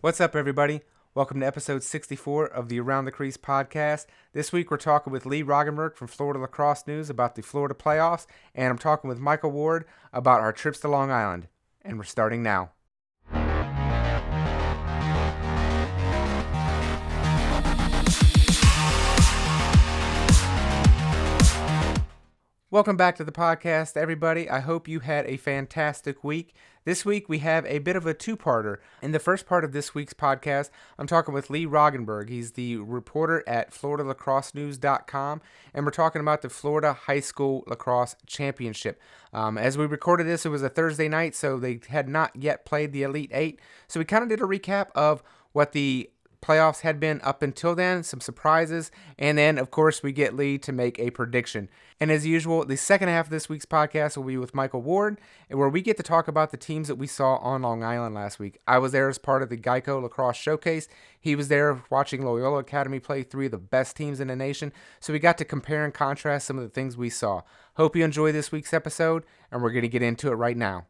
What's up, everybody? Welcome to episode 64 of the Around the Crease podcast. This week we're talking with Lee Roggenburg from Florida Lacrosse News about the Florida playoffs, and I'm talking with Michael Ward about our trips to Long Island. And we're starting now. Welcome back to the podcast, everybody. I hope you had a fantastic week. This week, we have a bit of a two-parter. In the first part of this week's podcast, I'm talking with Lee Roggenburg. He's the reporter at FloridaLacrosseNews.com, and we're talking about the Florida High School Lacrosse Championship. As we recorded this, it was a Thursday night, so they had not yet played the Elite Eight. So we kind of did a recap of what the playoffs had been up until then, some surprises, and then, of course, we get Lee to make a prediction. And as usual, the second half of this week's podcast will be with Michael Ward, where we get to talk about the teams that we saw on Long Island last week. I was there as part of the Geico Lacrosse Showcase. He was there watching Loyola Academy play three of the best teams in the nation, so we got to compare and contrast some of the things we saw. Hope you enjoy this week's episode, and we're going to get into it right now.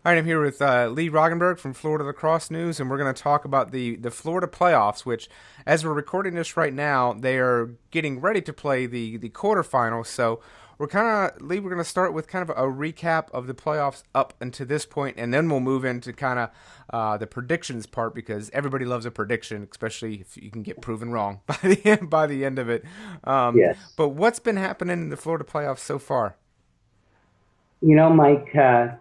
All right, I'm here with Lee Roggenburg from Florida Lacrosse News, and we're going to talk about the Florida playoffs, which, as we're recording this right now, they are getting ready to play the quarterfinals. So we're going to start with kind of a recap of the playoffs up until this point, and then we'll move into kind of the predictions part, because everybody loves a prediction, especially if you can get proven wrong by the end of it. Yes. But what's been happening in the Florida playoffs so far? You know, Mike, I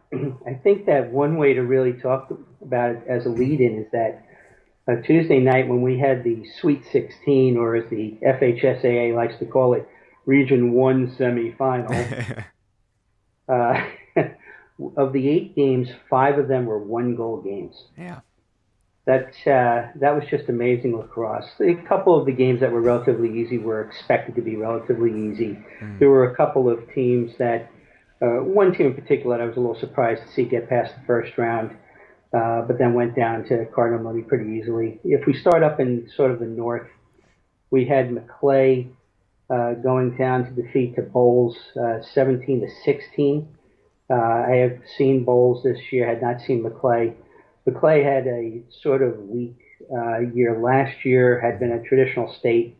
think that one way to really talk about it as a lead-in is that Tuesday night when we had the Sweet 16, or as the FHSAA likes to call it, Region 1 semifinal, of the 8 games, 5 of them were one-goal games. Yeah. That was just amazing lacrosse. A couple of the games that were relatively easy were expected to be relatively easy. There were a couple of teams that one team in particular that I was a little surprised to see get past the first round, but then went down to Cardinal Mooney pretty easily. If we start up in sort of the north, we had McClay going down to defeat the Bowls 17-16. I have seen Bowls this year, had not seen McClay. McClay had a sort of weak year last year, had been a traditional state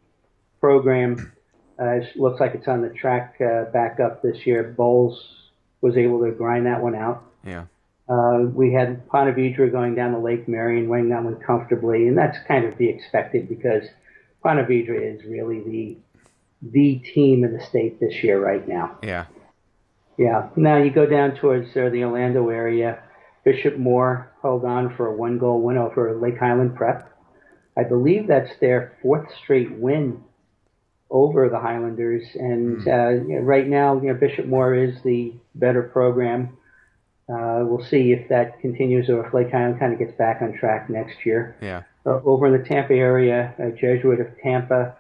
program. It looks like it's on the track back up this year. Bowles was able to grind that one out. Yeah. We had Ponte Vedra going down to Lake Marion, winning that one comfortably, and that's kind of to be expected because Ponte Vedra is really the team in the state this year right now. Yeah. Yeah. Now you go down towards the Orlando area. Bishop Moore held on for a one-goal win over Lake Highland Prep. I believe that's their 4th straight win over the Highlanders, and right now, Bishop Moore is the better program. We'll see if that continues or if Lake Highland kind of gets back on track next year. Yeah. Over in the Tampa area, Jesuit of Tampa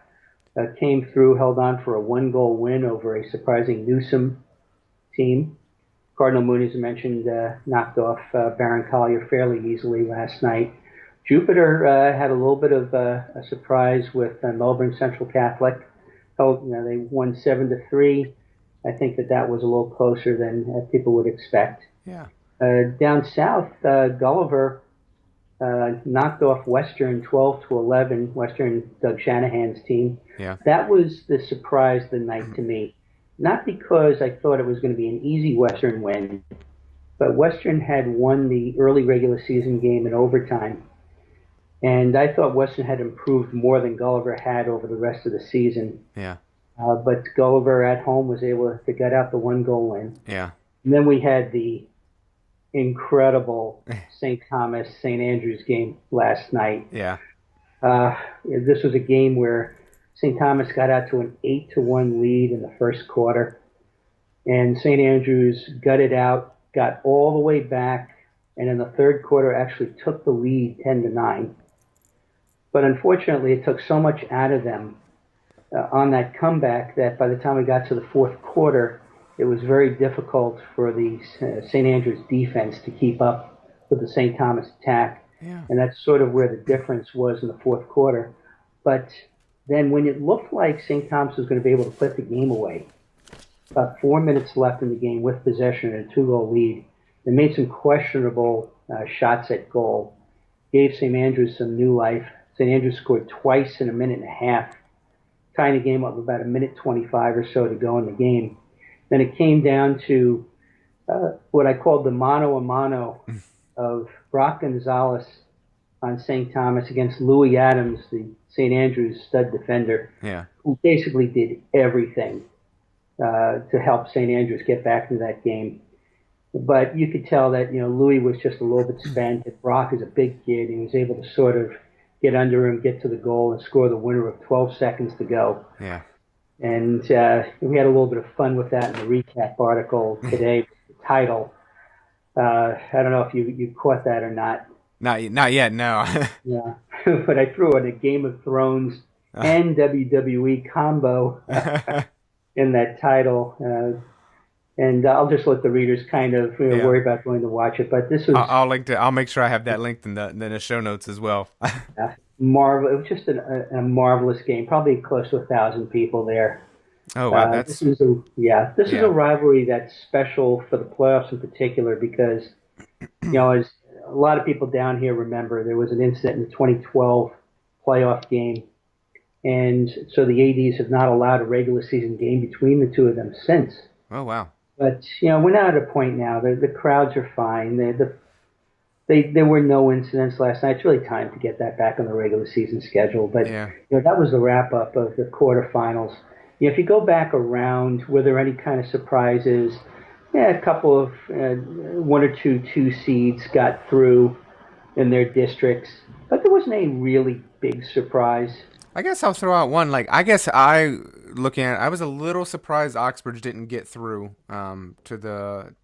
came through, held on for a one-goal win over a surprising Newsom team. Cardinal Mooney, as I mentioned, knocked off Barron Collier fairly easily last night. Jupiter had a little bit of a surprise with Melbourne Central Catholic. They won 7-3. I think that was a little closer than people would expect. Yeah. Down south, Gulliver knocked off Western 12-11. Western, Doug Shanahan's team. Yeah. That was the surprise of the night to me. Not because I thought it was going to be an easy Western win, but Western had won the early regular season game in overtime. And I thought Western had improved more than Gulliver had over the rest of the season. Yeah. But Gulliver at home was able to get out the one-goal win. Yeah. And then we had the incredible St. Thomas, St. Andrews game last night. Yeah. This was a game where St. Thomas got out to an 8-1 lead in the first quarter. And St. Andrews gutted out, got all the way back, and in the third quarter actually took the lead 10-9. But unfortunately, it took so much out of them on that comeback that by the time we got to the fourth quarter, it was very difficult for the St. Andrews defense to keep up with the St. Thomas attack. Yeah. And that's sort of where the difference was in the fourth quarter. But then when it looked like St. Thomas was going to be able to put the game away, about 4 minutes left in the game with possession and a 2-goal lead, they made some questionable shots at goal. gave St. Andrews some new life. St. Andrews scored twice in a minute and a half, tying the game up with about a minute 25 or so to go in the game. Then it came down to what I called the mano a mano of Brock Gonzalez on St. Thomas against Louis Adams, the St. Andrews stud defender, who basically did everything to help St. Andrews get back into that game. But you could tell that, Louis was just a little bit spent. Brock is a big kid, and he was able to sort of get under him, get to the goal, and score the winner with 12 seconds to go. Yeah. And we had a little bit of fun with that in the recap article today. The title. I don't know if you caught that or not. Not yet, no. Yeah, but I threw in a Game of Thrones and WWE combo in that title. And I'll just let the readers kind of worry about going to watch it. But this was I'll make sure I have that linked in the show notes as well. Marvel. It was just a marvelous game. Probably close to 1,000 people there. Oh wow, this is a rivalry that's special for the playoffs in particular because as a lot of people down here remember, there was an incident in the 2012 playoff game, and so the ADs have not allowed a regular season game between the two of them since. Oh wow. But we're now at a point now. The crowds are fine. There were no incidents last night. It's really time to get that back on the regular season schedule. But that was the wrap up of the quarterfinals. If you go back around, were there any kind of surprises? Yeah, a couple of one or two seeds got through in their districts, but there wasn't a really big surprise. I guess I'll throw out one. I was a little surprised Oxbridge didn't get through to the.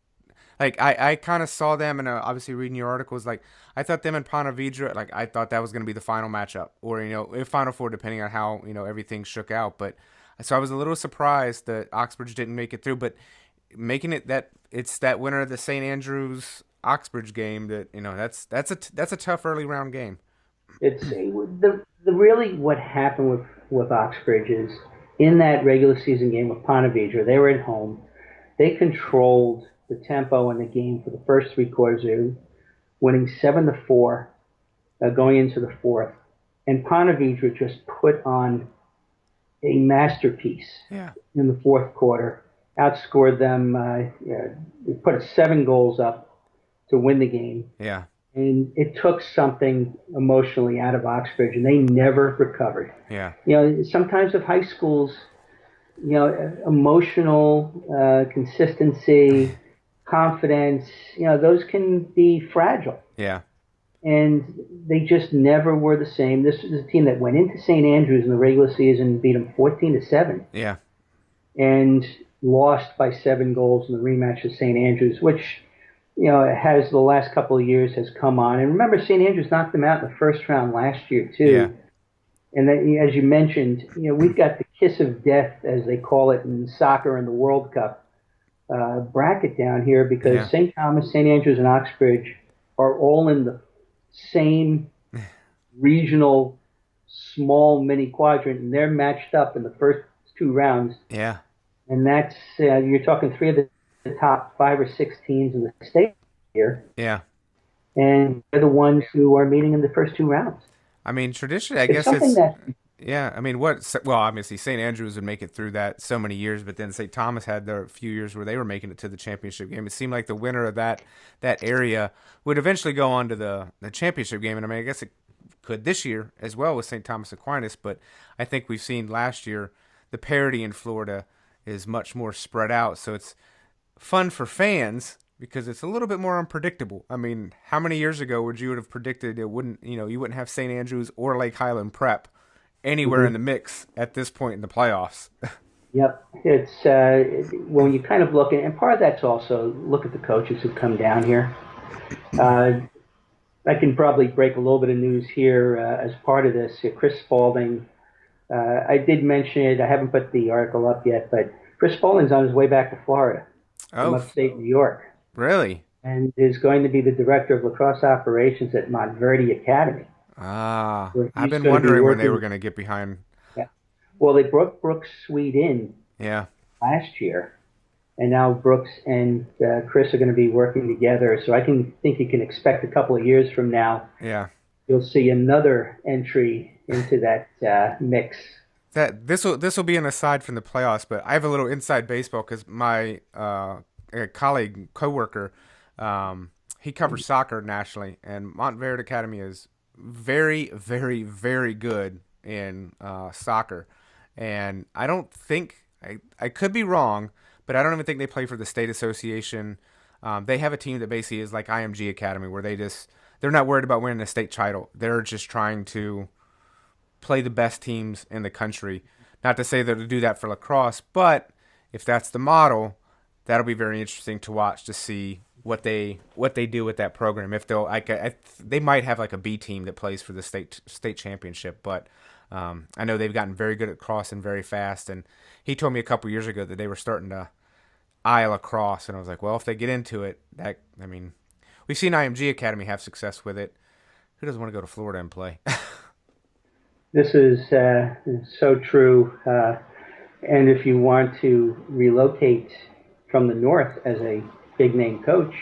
I kind of saw them, and obviously reading your articles, I thought them and Ponte Vedra, I thought that was going to be the final matchup, or if Final Four, depending on how everything shook out. But so I was a little surprised that Oxbridge didn't make it through, but making it that it's that winner of the St. Andrews Oxbridge game that's a tough early round game. It's really what happened with Oxbridge is in that regular season game with Ponte Vedra, they were at home. They controlled the tempo in the game for the first three quarters. They were winning 7-4 going into the fourth. And Ponte Vedra just put on a masterpiece in the fourth quarter. Outscored them. They put 7 goals up to win the game. Yeah. And it took something emotionally out of Oxbridge, and they never recovered. Yeah. Sometimes with high schools, emotional consistency, confidence, those can be fragile. Yeah. And they just never were the same. This was a team that went into St. Andrews in the regular season and beat them 14-7. Yeah. And lost by 7 goals in the rematch of St. Andrews, which has the last couple of years has come on. And remember, St. Andrews knocked them out in the first round last year, too. Yeah. And then, as you mentioned, we've got the kiss of death, as they call it in soccer in the World Cup bracket down here, because St. Thomas, St. Andrews, and Oxbridge are all in the same regional small mini quadrant, and they're matched up in the first 2 rounds. Yeah. And that's, you're talking 3 of the top 5 or 6 teams in the state here. Yeah. And they're the ones who are meeting in the first 2 rounds. I mean, traditionally, I guess it's... Yeah, I mean, obviously, St. Andrews would make it through that so many years, but then St. Thomas had their few years where they were making it to the championship game. It seemed like the winner of that area would eventually go on to the championship game, and I mean, I guess it could this year as well with St. Thomas Aquinas, but I think we've seen last year the parity in Florida is much more spread out, so it's fun for fans because it's a little bit more unpredictable. I mean, how many years ago would you have predicted you wouldn't have St. Andrews or Lake Highland Prep anywhere in the mix at this point in the playoffs? Yep. It's when you kind of look at, and part of that's also look at the coaches who come down here. I can probably break a little bit of news here as part of this. Chris Spalding, I did mention it. I haven't put the article up yet, but Chris Spalding's on his way back to Florida from upstate New York. Really? And is going to be the director of lacrosse operations at Montverde Academy. I've been wondering when they were going to get behind. Yeah. Well, they brought Brooks Sweet in last year, and now Brooks and Chris are going to be working together. So I think you can expect a couple of years from now, you'll see another entry into that mix. That this will be an aside from the playoffs, but I have a little inside baseball because my a colleague coworker, he covers soccer nationally, and Montverde Academy is very, very, very good in soccer, and I don't think I could be wrong, but I don't even think they play for the state association. They have a team that basically is like IMG Academy, where they're not worried about winning a state title. They're just trying to play the best teams in the country. Not to say that they'll do that for lacrosse, but if that's the model, that'll be very interesting to watch to see what they do with that program. If they'll they might have like a B team that plays for the state championship, but I know they've gotten very good at crossing very fast. And he told me a couple years ago that they were starting to eye lacrosse, and I was like, well, if they get into it, we've seen IMG Academy have success with it. Who doesn't want to go to Florida and play? This is so true. And if you want to relocate from the north as a big name coach,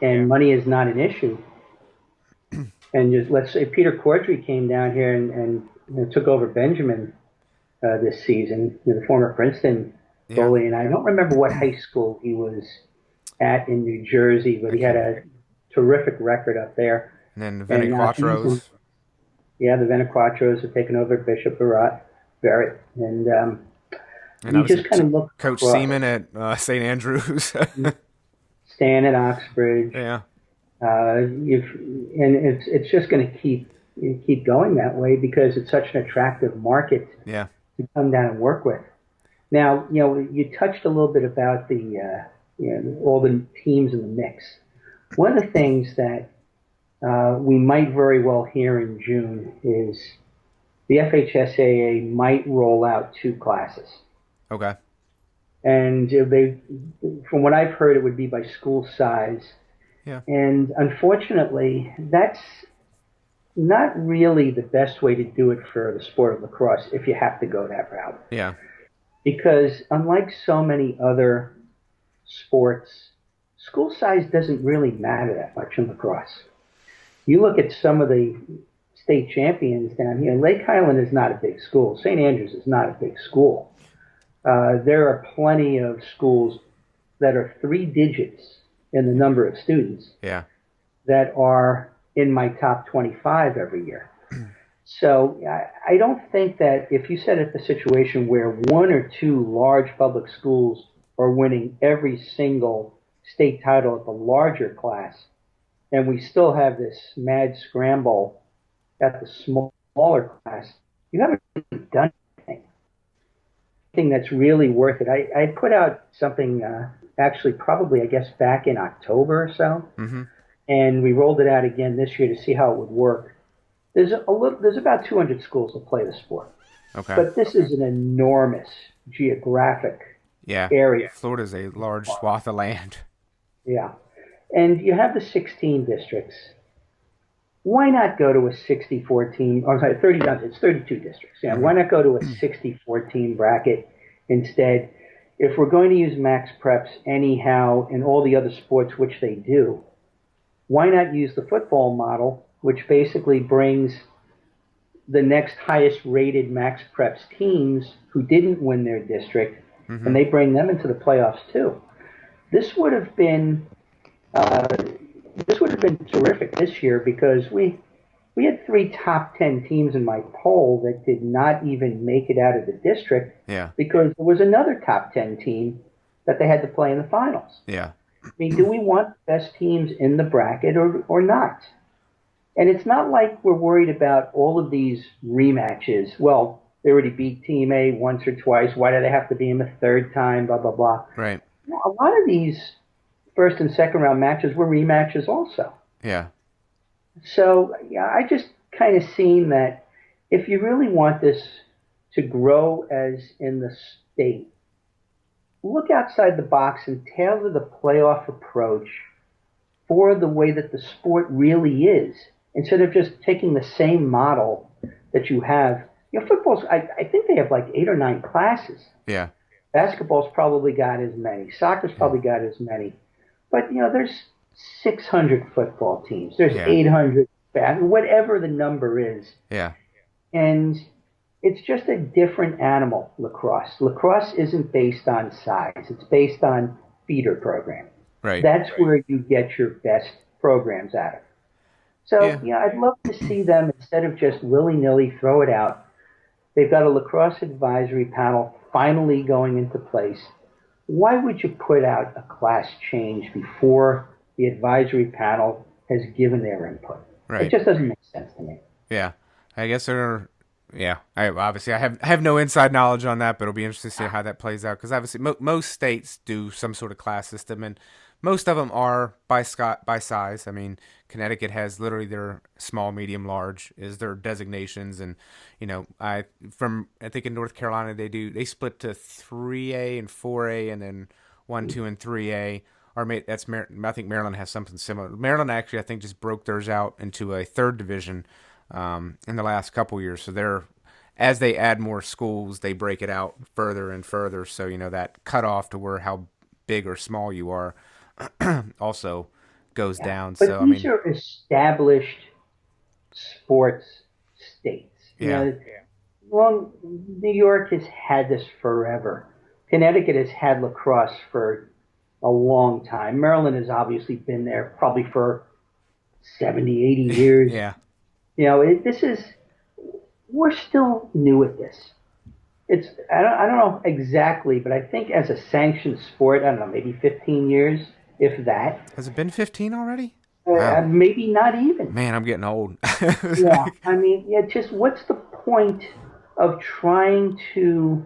and money is not an issue, and just let's say Peter Cordry came down here and took over Benjamin this season, the former Princeton goalie, and I don't remember what high school he was at in New Jersey, but he had a terrific record up there. And then the Venequatros. Yeah, the Venequatros have taken over Bishop Barrett, and you just kind of look. Coach across. Seaman at St. Andrews. Stan at Oxbridge. Yeah. And it's just going to keep going that way because it's such an attractive market to come down and work with. Now, you touched a little bit about the all the teams in the mix. One of the things that we might very well hear in June is the FHSAA might roll out 2 classes. Okay. And from what I've heard, it would be by school size. Yeah. And unfortunately, that's not really the best way to do it for the sport of lacrosse if you have to go that route. Yeah. Because unlike so many other sports, school size doesn't really matter that much in lacrosse. You look at some of the state champions down here. Lake Highland is not a big school. St. Andrews is not a big school. There are plenty of schools that are 3 digits in the number of students that are in my top 25 every year. So I don't think that if you set up a situation where 1 or 2 large public schools are winning every single state title at the larger class, and we still have this mad scramble at the smaller class, you haven't really done anything that's really worth it. I put out something actually probably, I guess, back in October or so, and we rolled it out again this year to see how it would work. There's about 200 schools that play the sport. Okay. But this is an enormous geographic area. Florida's a large swath of land. Yeah. And you have the 16 districts. Why not go to a 60-14, or sorry, it's 32 districts. Yeah. Why not go to a 60-14 bracket instead? If we're going to use max preps anyhow in all the other sports, which they do, why not use the football model, which basically brings the next highest rated max preps teams who didn't win their district, and they bring them into the playoffs too. This would have been terrific this year because we had 3 top 10 teams in my poll that did not even make it out of the district because there was another top 10 team that they had to play in the finals. Yeah. I mean, do we want the best teams in the bracket or not? And it's not like we're worried about all of these rematches. Well, they already beat Team A once or twice. Why do they have to be in the 3rd time? Blah, blah, blah. Right. A lot of these first and second round matches were rematches also. Yeah. So I just kind of seen that if you really want this to grow as in the state, look outside the box and tailor the playoff approach for the way that the sport really is, instead of just taking the same model that you have. Football's, I think they have like 8 or 9 classes. Yeah. Basketball's probably got as many. Soccer's probably got as many. But, there's 600 football teams. There's 800 whatever the number is. Yeah. And it's just a different animal, lacrosse. Lacrosse isn't based on size, it's based on feeder program. Right. That's where you get your best programs out of. So, Yeah. yeah, I'd love to see them instead of just willy nilly throw it out. They've got a lacrosse advisory panel finally going into place. Why would you put out a class change before the advisory panel has given their input? It Right. just doesn't make sense to me. Yeah. I guess they're. Yeah. I have no inside knowledge on that, but it'll be interesting to see how that plays out because obviously most states do some sort of class system, and most of them are by size. I mean, Connecticut has literally their small, medium, large is their designations, and I think in North Carolina they split to 3A and 4A, and then 1, 2, and 3A. I think Maryland has something similar. Maryland actually I think just broke theirs out into a third division in the last couple years. So as they add more schools, they break it out further and further. So that cutoff to where how big or small you are also goes Yeah. down. But So I these mean, are established sports states. yeah, Well, New York has had this forever. Connecticut has had lacrosse for a long time. Maryland has obviously been there probably for 70, 80 years. yeah, This is, we're still new at this. I don't know exactly, but I think as a sanctioned sport, I don't know, maybe 15 years, if that. has it been 15 already? Wow, Maybe not even. man, I'm getting old. Yeah, I mean, yeah, just what's the point of trying to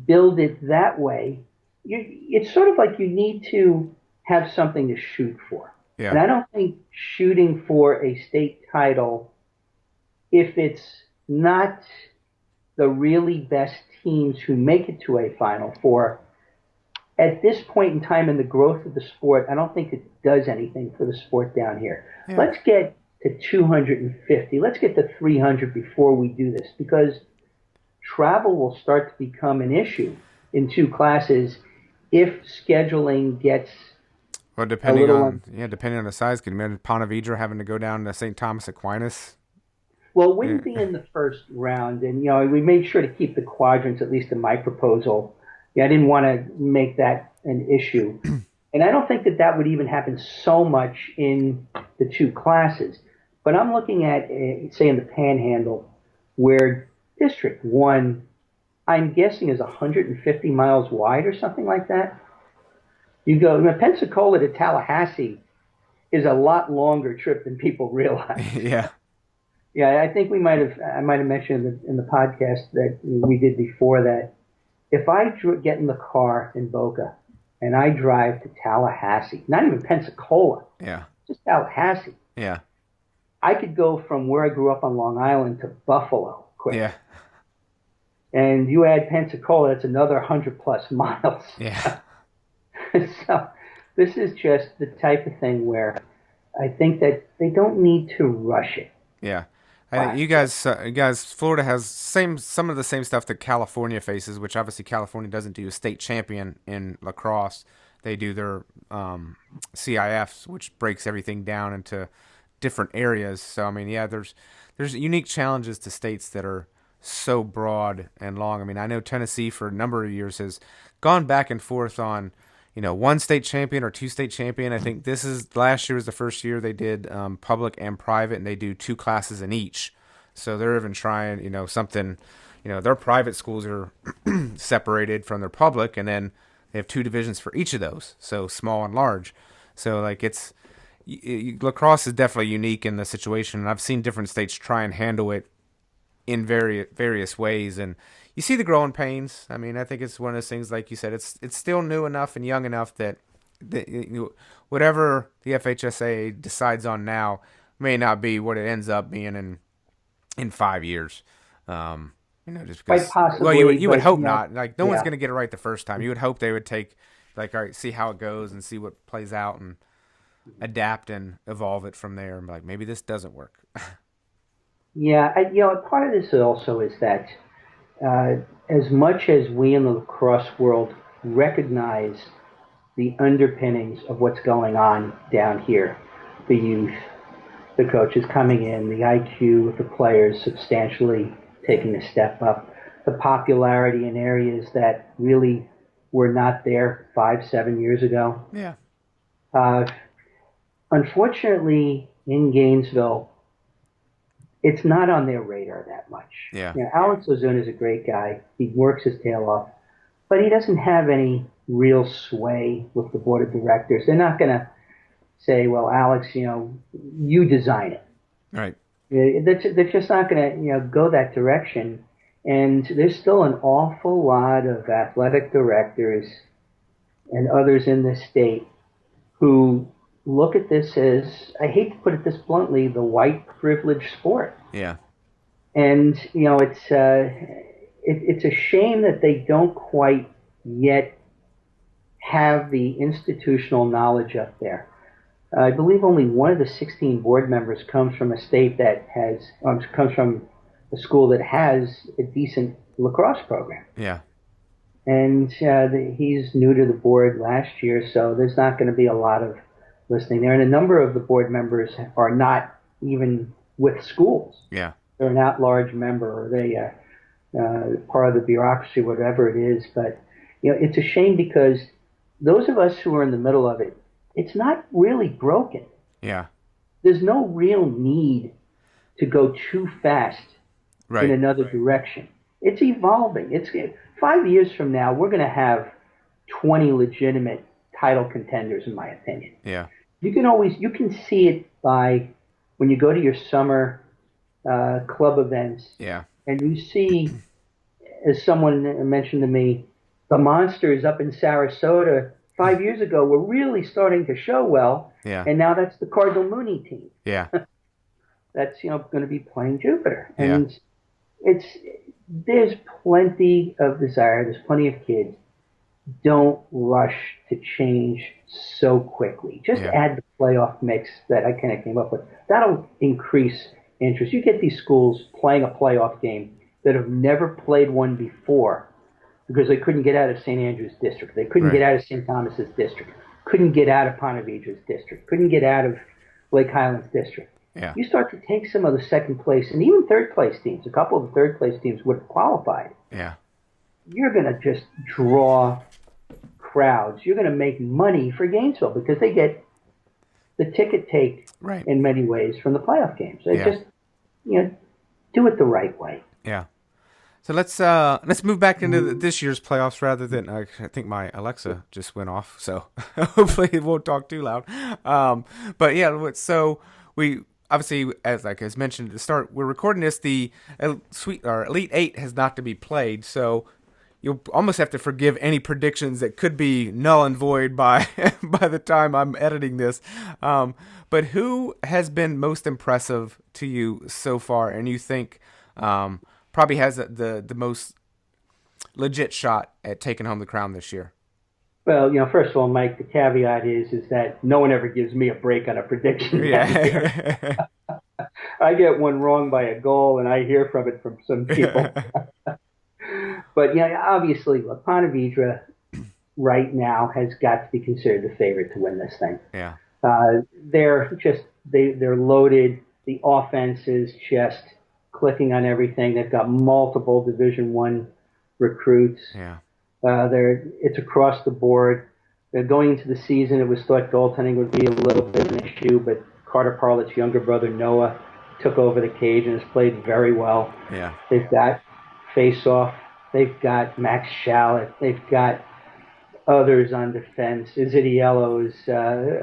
build it that way? It's sort of like you need to have something to shoot for. And Yeah, I don't think shooting for a state title, if it's not the really best teams who make it to a Final Four, at this point in time in the growth of the sport, I don't think it does anything for the sport down here. yeah, Let's get to 250. Let's get to 300 before we do this because travel will start to become an issue in two classes if scheduling gets well, a little. depending on the size, can you imagine Ponte Vedra having to go down to St. Thomas Aquinas? Well, it Yeah, wouldn't be in the first round, and we made sure to keep the quadrants, at least in my proposal. Yeah, I didn't want to make that an issue, and I don't think that would even happen so much in the two classes. But I'm looking at, say, in the Panhandle, where District One, I'm guessing, is 150 miles wide or something like that. You go Pensacola to Tallahassee is a lot longer trip than people realize. yeah, Yeah, I might have mentioned in the podcast that we did before that. If I get in the car in Boca and I drive to Tallahassee, not even Pensacola, yeah, just Tallahassee, yeah, I could go from where I grew up on Long Island to Buffalo quick. yeah, And you add Pensacola, that's another 100 plus miles. yeah, So this is just the type of thing where I think that they don't need to rush it. yeah. I think Florida has some of the same stuff that California faces, which obviously California doesn't do. A state champion in lacrosse, they do their CIFs, which breaks everything down into different areas. So I mean, yeah, there's unique challenges to states that are so broad and long. I mean, I know Tennessee for a number of years has gone back and forth on one state champion or two state champion. I think last year was the first year they did public and private, and they do two classes in each. So they're even trying, something, their private schools are separated from their public, and then they have two divisions for each of those. So small and large. So like lacrosse is definitely unique in the situation. And I've seen different states try and handle it in various ways, and you see the growing pains. I mean, I think it's one of those things, like you said, it's still new enough and young enough that whatever the FHSA decides on now may not be what it ends up being in 5 years. Just Quite because. possibly. Well, you would but, hope not. Like no one's yeah. going to get it right the first time. You would hope they would take, like, all right, see how it goes and see what plays out and adapt and evolve it from there. And be like, maybe this doesn't work. Yeah, part of this also is that as much as we in the lacrosse world recognize the underpinnings of what's going on down here, the youth, the coaches coming in, the IQ of the players substantially taking a step up, the popularity in areas that really were not there 5, 7 years ago. Yeah. Uh, Unfortunately, in Gainesville, it's not on their radar that much. Yeah. Alex Ozuna is a great guy. He works his tail off, but he doesn't have any real sway with the board of directors. They're not going to say, well, Alex, you design it. Right. They're just not going to, go that direction. And there's still an awful lot of athletic directors and others in the state who look at this as, I hate to put it this bluntly, the white privilege sport. Yeah. And, it's a shame that they don't quite yet have the institutional knowledge up there. I believe only one of the 16 board members comes from a state that comes from a school that has a decent lacrosse program. Yeah. And he's new to the board last year, so there's not going to be a lot of listening there. And a number of the board members are not even with schools. Yeah. They're an at-large member, or they part of the bureaucracy, whatever it is. But it's a shame because those of us who are in the middle of it, it's not really broken. Yeah. There's no real need to go too fast Right. in another direction. It's evolving. 5 years from now, we're going to have 20 legitimate title contenders, in my opinion. Yeah. You can see it by when you go to your summer club events. Yeah. And you see, as someone mentioned to me, the Monsters up in Sarasota 5 years ago were really starting to show well. Yeah. And now that's the Cardinal Mooney team. Yeah. That's going to be playing Jupiter. Yeah. And there's plenty of desire. There's plenty of kids. Don't rush to change so quickly. Just add the playoff mix that I kind of came up with. That'll increase interest. You get these schools playing a playoff game that have never played one before because they couldn't get out of St. Andrews District. They couldn't get out of St. Thomas's District. Couldn't get out of Ponte Vedra's District. Couldn't get out of Lake Highlands District. Yeah. You start to take some of the second place and even third place teams. A couple of the third place teams would have qualified. Yeah. You're going to just draw crowds. You're going to make money for Gainesville because they get the ticket take in many ways from the playoff games. They just, do it the right way. Yeah. So let's move back into this year's playoffs rather than I think my Alexa just went off, so hopefully it won't talk too loud. But yeah, so we obviously as mentioned at the start, we're recording this. The Elite Eight has not to be played, so you'll almost have to forgive any predictions that could be null and void by the time I'm editing this. But who has been most impressive to you so far, and you think probably has the most legit shot at taking home the crown this year? Well, first of all, Mike, the caveat is that no one ever gives me a break on a prediction. Yeah. I get one wrong by a goal, and I hear from it from some people. But obviously, Ponte Vedra right now has got to be considered the favorite to win this thing. Yeah. They're loaded. The offense is just clicking on everything. They've got multiple Division I recruits. Yeah. It's across the board. Going into the season, it was thought goaltending would be a little bit of an issue, but Carter Parlett's younger brother Noah took over the cage and has played very well. Yeah. They've got face-off. They've got Max Shallett. They've got others on defense. Izziello is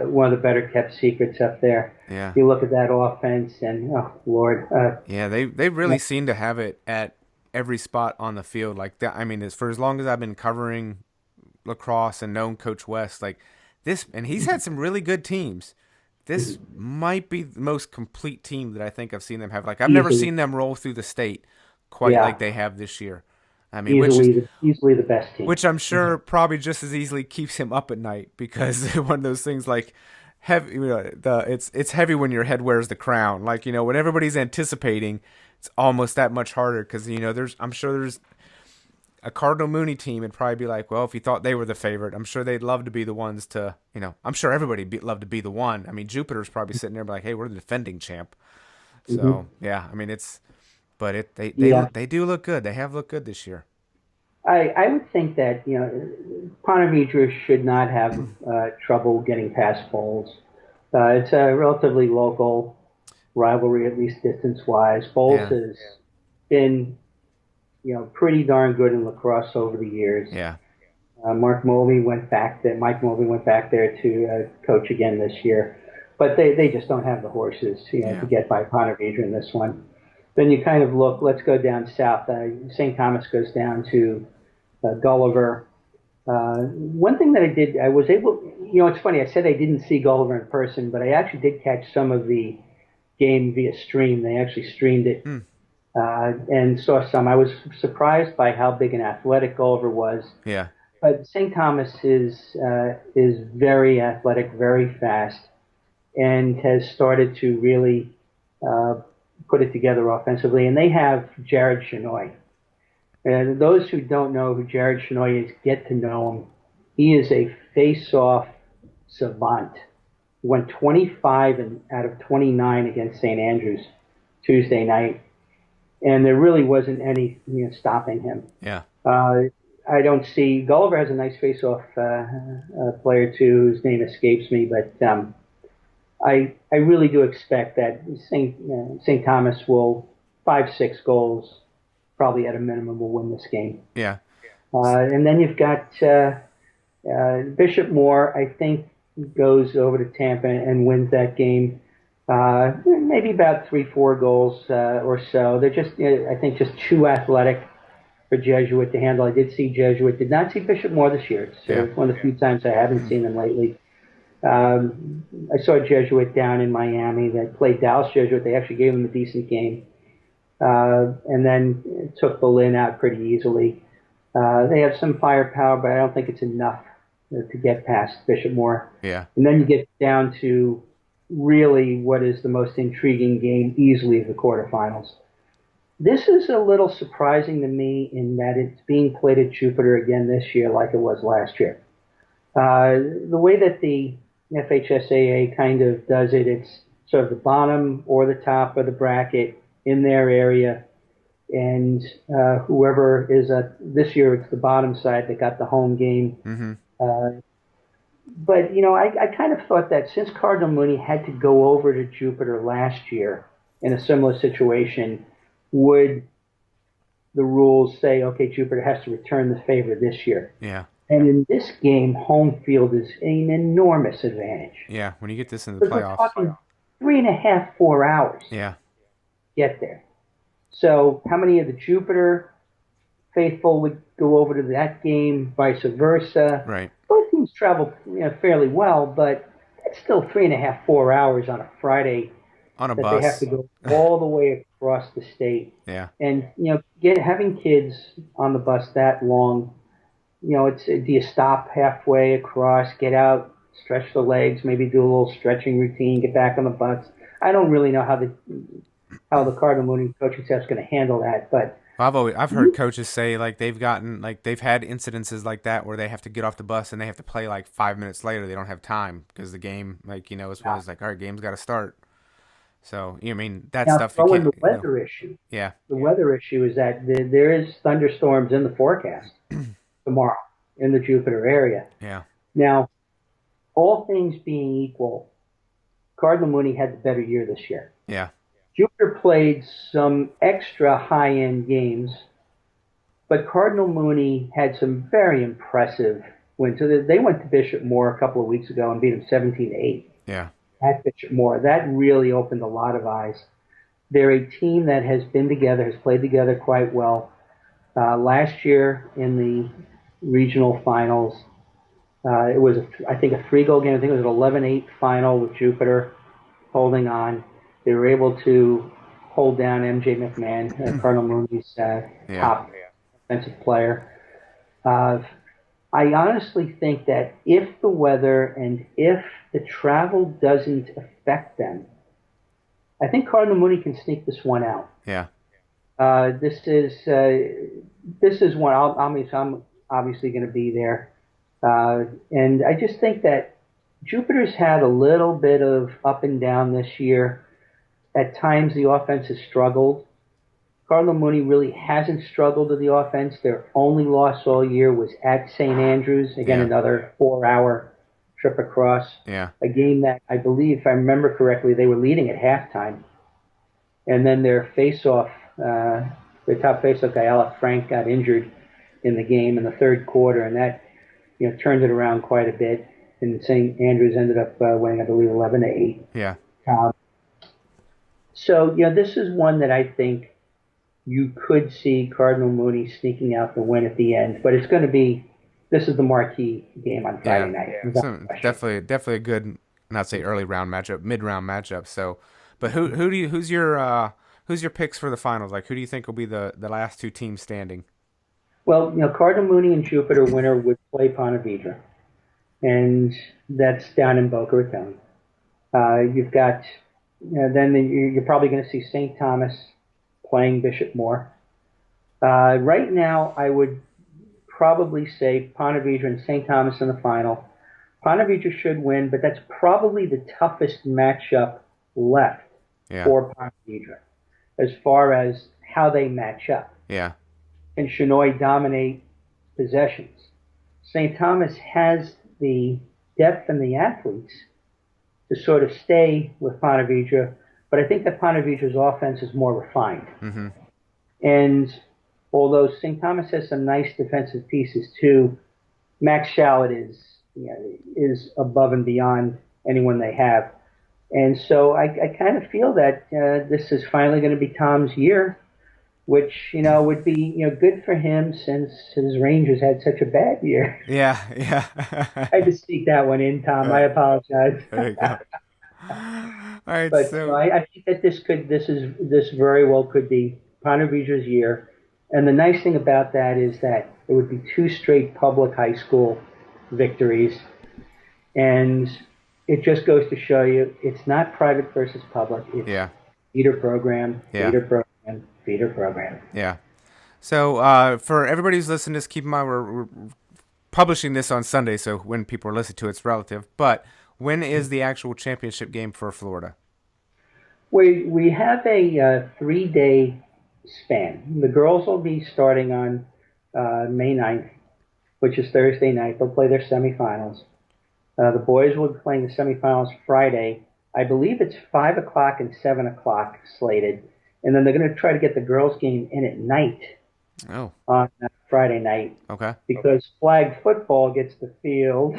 one of the better-kept secrets up there. Yeah. You look at that offense, and oh Lord. They really seem to have it at every spot on the field. Like that. I mean, for as long as I've been covering lacrosse and known Coach West, like this, and he's had some really good teams. This might be the most complete team that I think I've seen them have. Like I've never seen them roll through the state quite like they have this year. I mean, easily the best team. Which I'm sure probably just as easily keeps him up at night because one of those things like heavy. It's heavy when your head wears the crown. Like when everybody's anticipating, it's almost that much harder because I'm sure there's a Cardinal Mooney team would probably be like, well, if you thought they were the favorite, I'm sure they'd love to be the ones to, I'm sure everybody would love to be the one. I mean, Jupiter's probably sitting there like, hey, we're the defending champ. Hmm. So yeah, I mean but Yeah. they do look good. They have looked good this year. I would think that Ponte Vedra should not have trouble getting past Bowles. It's a relatively local rivalry, at least distance-wise. Bowles Yeah, has been pretty darn good in lacrosse over the years. yeah, Mike Mulvey went back there to coach again this year, but they just don't have the horses, to yeah, get by Ponte Vedra in this one. Then you kind of look. Let's go down south. St. Thomas goes down to Gulliver. One thing that I was able. It's funny. I said I didn't see Gulliver in person, but I actually did catch some of the game via stream. They actually streamed it hmm, and saw some. I was surprised by how big and athletic Gulliver was. yeah, But St. Thomas is very athletic, very fast, and has started to really uh, put it together offensively. And they have Jared Chenoy. And those who don't know who Jared Chenoy is, get to know him. He is a face-off savant. He went 25 out of 29 against St. Andrews Tuesday night, and there really wasn't any stopping him. yeah, I don't see Gulliver has a nice face-off player too, whose name escapes me, but I really do expect that St. Thomas will 5-6 goals probably at a minimum will win this game. yeah, And then you've got Bishop Moore. I think goes over to Tampa and wins that game. Maybe about 3-4 goals or so. They're just I think just too athletic for Jesuit to handle. I did see Jesuit. Did not see Bishop Moore this year. So yeah, it's one of the few times I haven't seen them lately. I saw Jesuit down in Miami that played Dallas Jesuit. They actually gave them a decent game. And then took Berlin out pretty easily. They have some firepower, but I don't think it's enough to get past Bishop Moore. yeah, And then you get down to really what is the most intriguing game easily of the quarterfinals. This is a little surprising to me in that it's being played at Jupiter again this year like it was last year. The way that the FHSAA kind of does it, it's sort of the bottom or the top of the bracket in their area, and whoever is this year it's the bottom side that got the home game. mm-hmm, But I kind of thought that since Cardinal Mooney had to go over to Jupiter last year in a similar situation, would the rules say, okay, Jupiter has to return the favor this year? yeah, And in this game, home field is an enormous advantage. yeah. When you get this in the Because we're playoffs, talking 3.5, 4 hours yeah, to get there. So how many of the Jupiter faithful would go over to that game, vice versa? right, Both teams travel fairly well, but it's still 3.5, 4 hours on a Friday on a that they have bus, to go all the way across the state. yeah, And having kids on the bus that long, it's do you stop halfway across, get out, stretch the legs, maybe do a little stretching routine, get back on the bus. I don't really know how the Cardinal Mooney coaching staff is going to handle that, but I've heard coaches say like they've had incidences like that where they have to get off the bus and they have to play like 5 minutes later. They don't have time because the game is one of those like, all right, game's got to start. So I mean that now stuff you throw in can't. the weather issue. Yeah, The weather issue is that there is thunderstorms in the forecast tomorrow in the Jupiter area. yeah, Now, all things being equal, Cardinal Mooney had the better year this year. yeah, Jupiter played some extra high-end games, but Cardinal Mooney had some very impressive wins. So they went to Bishop Moore a couple of weeks ago and beat them 17-8 yeah, at Bishop Moore. That really opened a lot of eyes. They're a team that has been together, has played together quite well. Last year in the regional finals, it was, I think, a 3-goal game. I think it was an 11-8 final with Jupiter holding on. They were able to hold down MJ McMahon, Cardinal Mooney's top offensive player. I honestly think that if the weather and if the travel doesn't affect them, I think Cardinal Mooney can sneak this one out. yeah. This is one. I'm obviously going to be there, and I just think that Jupiter's had a little bit of up and down this year. At times, the offense has struggled. Cardinal Mooney really hasn't struggled with the offense. Their only loss all year was at St. Andrews. Again, Yeah. another 4-hour trip across. Yeah. A game that I believe, if I remember correctly, they were leading at halftime, and then their top face-off guy, Alec Frank, got injured in the game in the third quarter, and that turned it around quite a bit. And St. Andrews ended up winning, I believe, 11-8. Yeah. Um, so this is one that I think you could see Cardinal Mooney sneaking out the win at the end, but this is the marquee game on Friday Yeah. night. So definitely a good, not say early round matchup, mid round matchup. So, but who's your picks for the finals? Like, who do you think will be the last two teams standing? Well, Cardinal Mooney and Jupiter winner would play Ponte Vedra, and that's down in Boca Raton. You've got, then you're probably going to see St. Thomas playing Bishop Moore. Right now, I would probably say Ponte Vedra and St. Thomas in the final. Ponte Vedra should win, but that's probably the toughest matchup left Yeah. for Ponte Vedra as far as how they match up. Yeah. Can Shinoy dominate possessions? St. Thomas has the depth and the athletes to sort of stay with Ponte Vedra, but I think that Ponte Vedra's offense is more refined. Mm-hmm. And although St. Thomas has some nice defensive pieces too, Max Shallot is above and beyond anyone they have. And so I kind of feel that this is finally going to be Tom's year, which would be good for him since his Rangers had such a bad year. Yeah. Yeah. I had to sneak that one in, Tom. I apologize. There you go. All right. But So I think that this very well could be Ponte Vedra's year. And the nice thing about that is that it would be two straight public high school victories. And it just goes to show you it's not private versus public. It's yeah. feeder program, Yeah. feeder program, feeder program. Yeah. So for everybody who's listening, just keep in mind we're publishing this on Sunday, so when people are listening to it, it's relative. But when is the actual championship game for Florida? We have a 3-day span. The girls will be starting on May 9th, which is Thursday night. They'll play their semifinals. The boys will be playing the semifinals Friday. I believe it's 5 o'clock and 7 o'clock slated. And then they're going to try to get the girls' game in at night on Friday night. Okay. Because flag football gets the field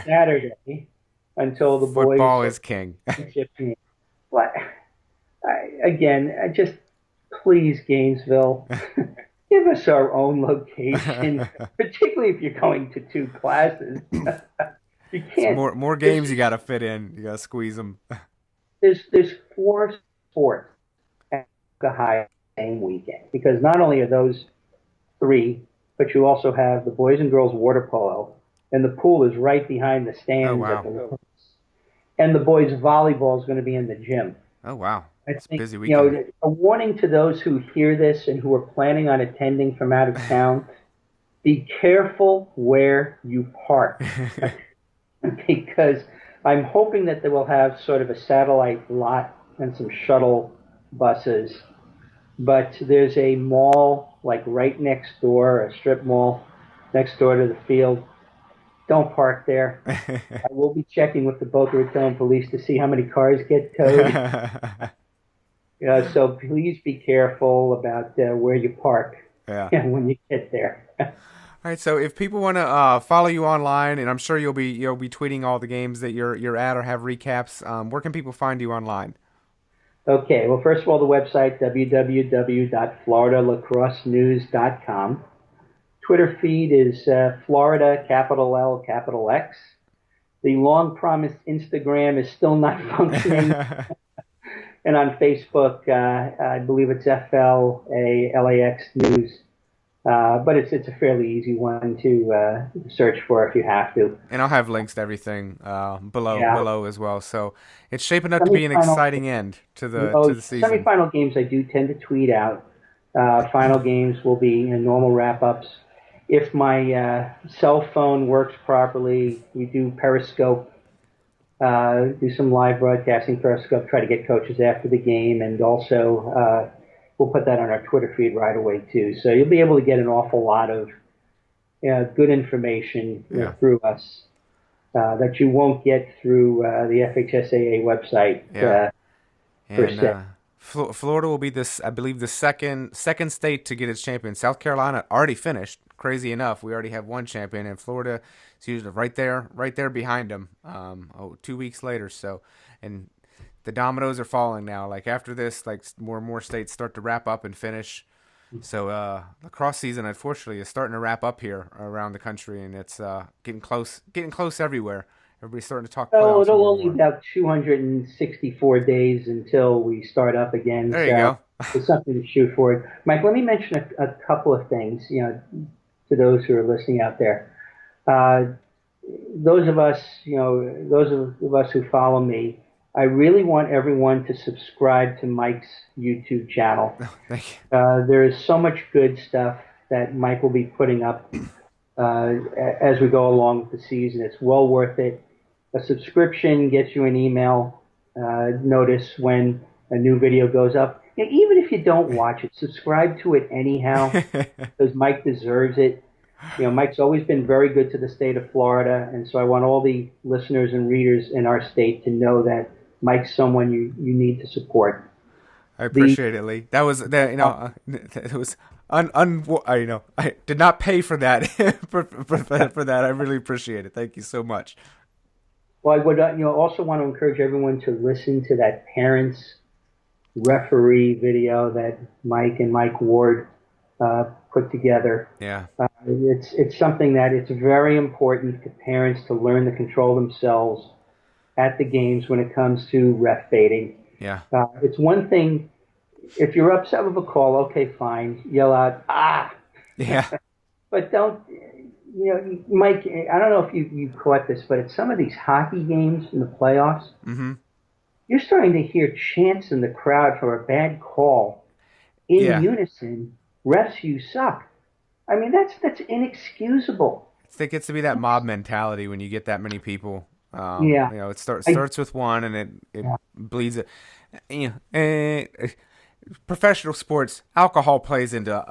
Saturday until the boys. Football is king. But just please, Gainesville, give us our own location, particularly if you're going to two classes. You can't. More games you got to fit in. You got to squeeze them. There's 4 sports at the high same weekend because not only are those 3, but you also have the boys and girls water polo, and the pool is right behind the stands. Oh, wow. At the and the boys volleyball is going to be in the gym. Oh, wow. It's a busy weekend. A warning to those who hear this and who are planning on attending from out of town, be careful where you park. Because I'm hoping that they will have sort of a satellite lot and some shuttle buses. But there's a mall like right next door, a strip mall next door to the field. Don't park there. I will be checking with the Boca Raton police to see how many cars get towed. So please be careful about where you park when you get there. All right. So if people want to follow you online, and I'm sure you'll be tweeting all the games that you're at or have recaps, where can people find you online? Okay. Well, first of all, the website www.floridalacrossenews.com. Twitter feed is Florida, capital L, capital X. The long-promised Instagram is still not functioning. And on Facebook, I believe it's FLALAX News. But it's a fairly easy one to search for if you have to. And I'll have links to everything Yeah. below as well. So it's shaping up to be an Semifinal. exciting end Oh, to the season. semifinal games I do tend to tweet out. Final games will be normal wrap-ups. If my cell phone works properly, we do Periscope, do some live broadcasting Periscope, try to get coaches after the game, and also we'll put that on our Twitter feed right away too. So you'll be able to get an awful lot of good information Yeah, through us that you won't get through the FHSAA website yeah. per And se. Florida will be this, I believe, the second state to get its champion. South Carolina already finished. Crazy enough, we already have one champion, and Florida is usually right there behind them. 2 weeks later, so and the dominoes are falling now. Like after this, like more and more states start to wrap up and finish. So lacrosse season, unfortunately, is starting to wrap up here around the country, and it's getting close everywhere. Everybody's starting to talk So playoffs it'll more and only more. be about 264 days until we start up again. There you So go. it's something to shoot for. Mike, let me mention a couple of things, to those who are listening out there. Uh, those of us, those of us who follow me, I really want everyone to subscribe to Mike's YouTube channel. Thank you. There is so much good stuff that Mike will be putting up as we go along with the season. It's well worth it. A subscription gets you an email notice when a new video goes up. Even if you don't watch it, subscribe to it anyhow because Mike deserves it. Mike's always been very good to the state of Florida, and so I want all the listeners and readers in our state to know that Mike's someone you need to support. I The appreciate it, Lee. That was that it was I did not pay for that for that. I really appreciate it. Thank you so much. Well, I would also want to encourage everyone to listen to that parents referee video that Mike and Mike Ward put together. Yeah, It's something that it's very important for parents to learn to control themselves at the games when it comes to ref baiting. yeah, It's one thing if you're upset with a call, okay, fine, yell out ah, yeah. but don't. Mike, I don't know if you caught this, but at some of these hockey games in the playoffs, Mm-hmm. you're starting to hear chants in the crowd for a bad call in Yeah. unison. Refs, you suck. I mean, that's inexcusable. It gets to be that mob mentality when you get that many people. Yeah, It I, starts with one and it yeah. bleeds it. Professional sports, alcohol plays into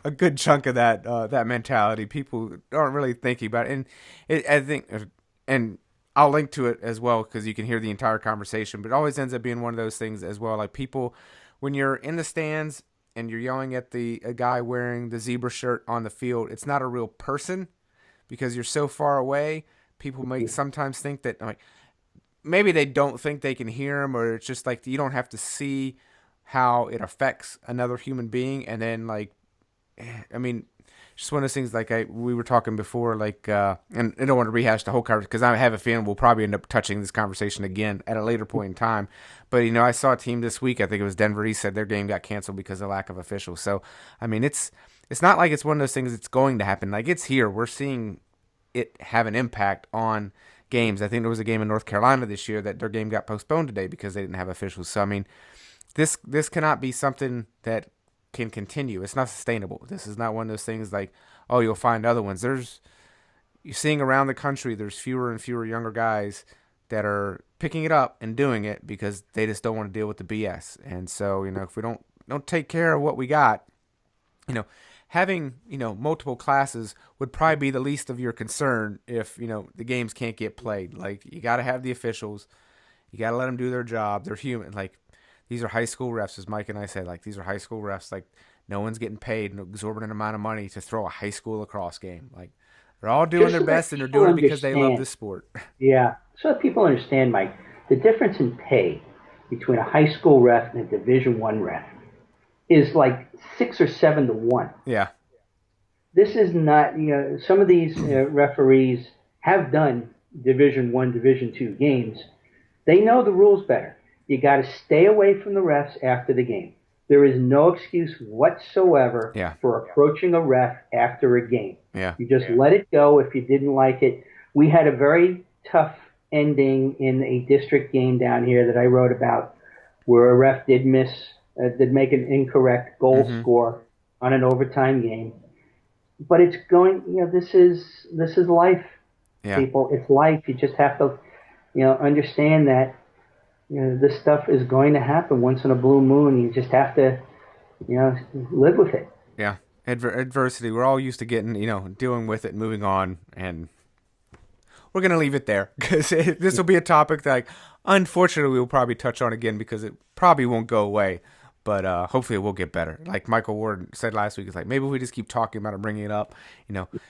a good chunk of that mentality. People aren't really thinking about it, and I think, and I'll link to it as well because you can hear the entire conversation. But it always ends up being one of those things as well. Like people, when you're in the stands and you're yelling at a guy wearing the zebra shirt on the field, it's not a real person because you're so far away. People may sometimes think that like maybe they don't think they can hear him, or it's just like you don't have to see how it affects another human being. And then like, I mean, just one of those things like we were talking before, like, and I don't want to rehash the whole conversation because I have a feeling we'll probably end up touching this conversation again at a later point in time. But I saw a team this week. I think it was Denver East said their game got canceled because of lack of officials. So I mean, it's not like it's one of those things that's going to happen. Like it's here. We're seeing it have an impact on games. I think there was a game in North Carolina this year that their game got postponed today because they didn't have officials. So I mean, this cannot be something that can continue. It's not sustainable. This is not one of those things like, oh, you'll find other ones. You're seeing around the country, there's fewer and fewer younger guys that are picking it up and doing it because they just don't want to deal with the BS. And so, if we don't take care of what we got, you know, having, multiple classes would probably be the least of your concern if, the games can't get played. Like you got to have the officials. You got to let them do their job. They're human. Like these are high school refs, as Mike and I said. Like these are high school refs. Like no one's getting paid an exorbitant amount of money to throw a high school lacrosse game. Like they're all doing Just their so that best, and they're people doing it because they love understand. this sport. Yeah, so that people understand, Mike, the difference in pay between a high school ref and a Division I ref is like 6 or 7 to 1. Yeah, This is not, some of these referees have done Division I, Division II games. They know the rules better. You got to stay away from the refs after the game. There is no excuse whatsoever Yeah. for approaching a ref after a game. Yeah. You just let it go if you didn't like it. We had a very tough ending in a district game down here that I wrote about, where a ref did make an incorrect goal score on an overtime game. But it's going, this is life, Yeah. people. It's life. You just have to, understand that, this stuff is going to happen once in a blue moon. You just have to, live with it. Yeah. Adversity. We're all used to getting, dealing with it, moving on, and we're going to leave it there because this will be a topic that, unfortunately, we'll probably touch on again because it probably won't go away. But hopefully it will get better. Like Michael Ward said last week, it's like, maybe we just keep talking about it, bringing it up.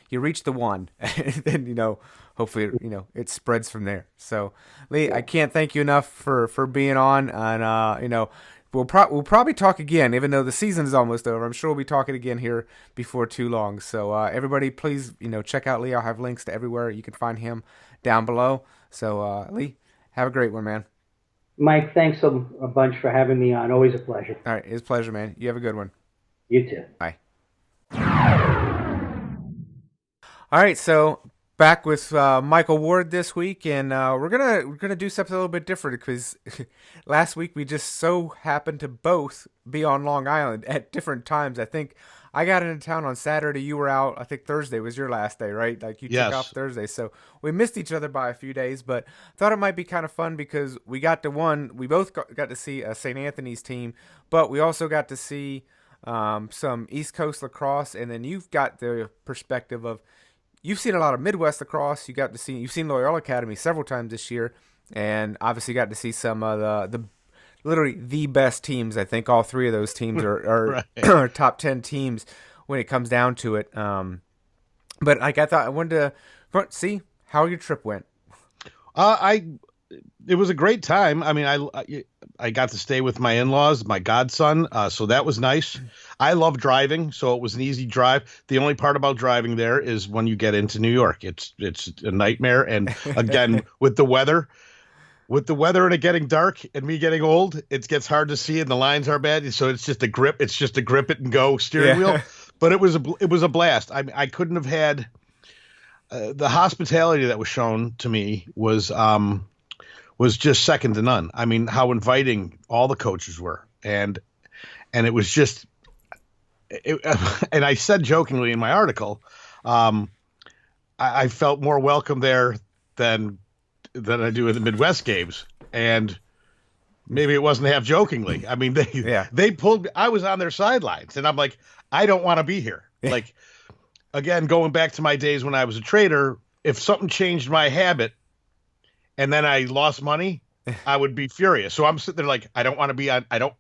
You reach the one, and then, hopefully, it spreads from there. So, Lee, I can't thank you enough for being on. And, we'll probably talk again, even though the season is almost over. I'm sure we'll be talking again here before too long. So, everybody, please, check out Lee. I'll have links to everywhere. You can find him down below. So, Lee, have a great one, man. Mike, thanks a bunch for having me on. Always a pleasure. All right. It's a pleasure, man. You have a good one. You too. Bye. All right. So back with Michael Ward this week, and we're gonna do something a little bit different because last week we just so happened to both be on Long Island at different times. I think I got into town on Saturday. You were out. I think Thursday was your last day, right? Like you took off Thursday. So we missed each other by a few days, but thought it might be kind of fun because we both got to see a St. Anthony's team, but we also got to see some East Coast lacrosse, and then you've got the perspective of, you've seen a lot of Midwest lacrosse. You've seen Loyola Academy several times this year, and obviously got to see some of the literally the best teams. I think all three of those teams are right. are top 10 teams when it comes down to it. But I wanted to see how your trip went. It was a great time. I mean, I got to stay with my in-laws, my godson, so that was nice. I love driving, so it was an easy drive. The only part about driving there is when you get into New York, it's a nightmare. And again, with the weather and it getting dark and me getting old, it gets hard to see and the lines are bad. So it's just a grip it and go steering wheel. But it was a blast. I couldn't have had the hospitality that was shown to me was just second to none. I mean, how inviting all the coaches were, and it was just, and I said jokingly in my article, I felt more welcome there than I do in the Midwest games, and maybe it wasn't half jokingly. I mean, they pulled me. I was on their sidelines, and I'm like, I don't want to be here. Like, again, going back to my days when I was a trader, if something changed my habit and then I lost money, I would be furious. So I'm sitting there like, I don't want to be on. I don't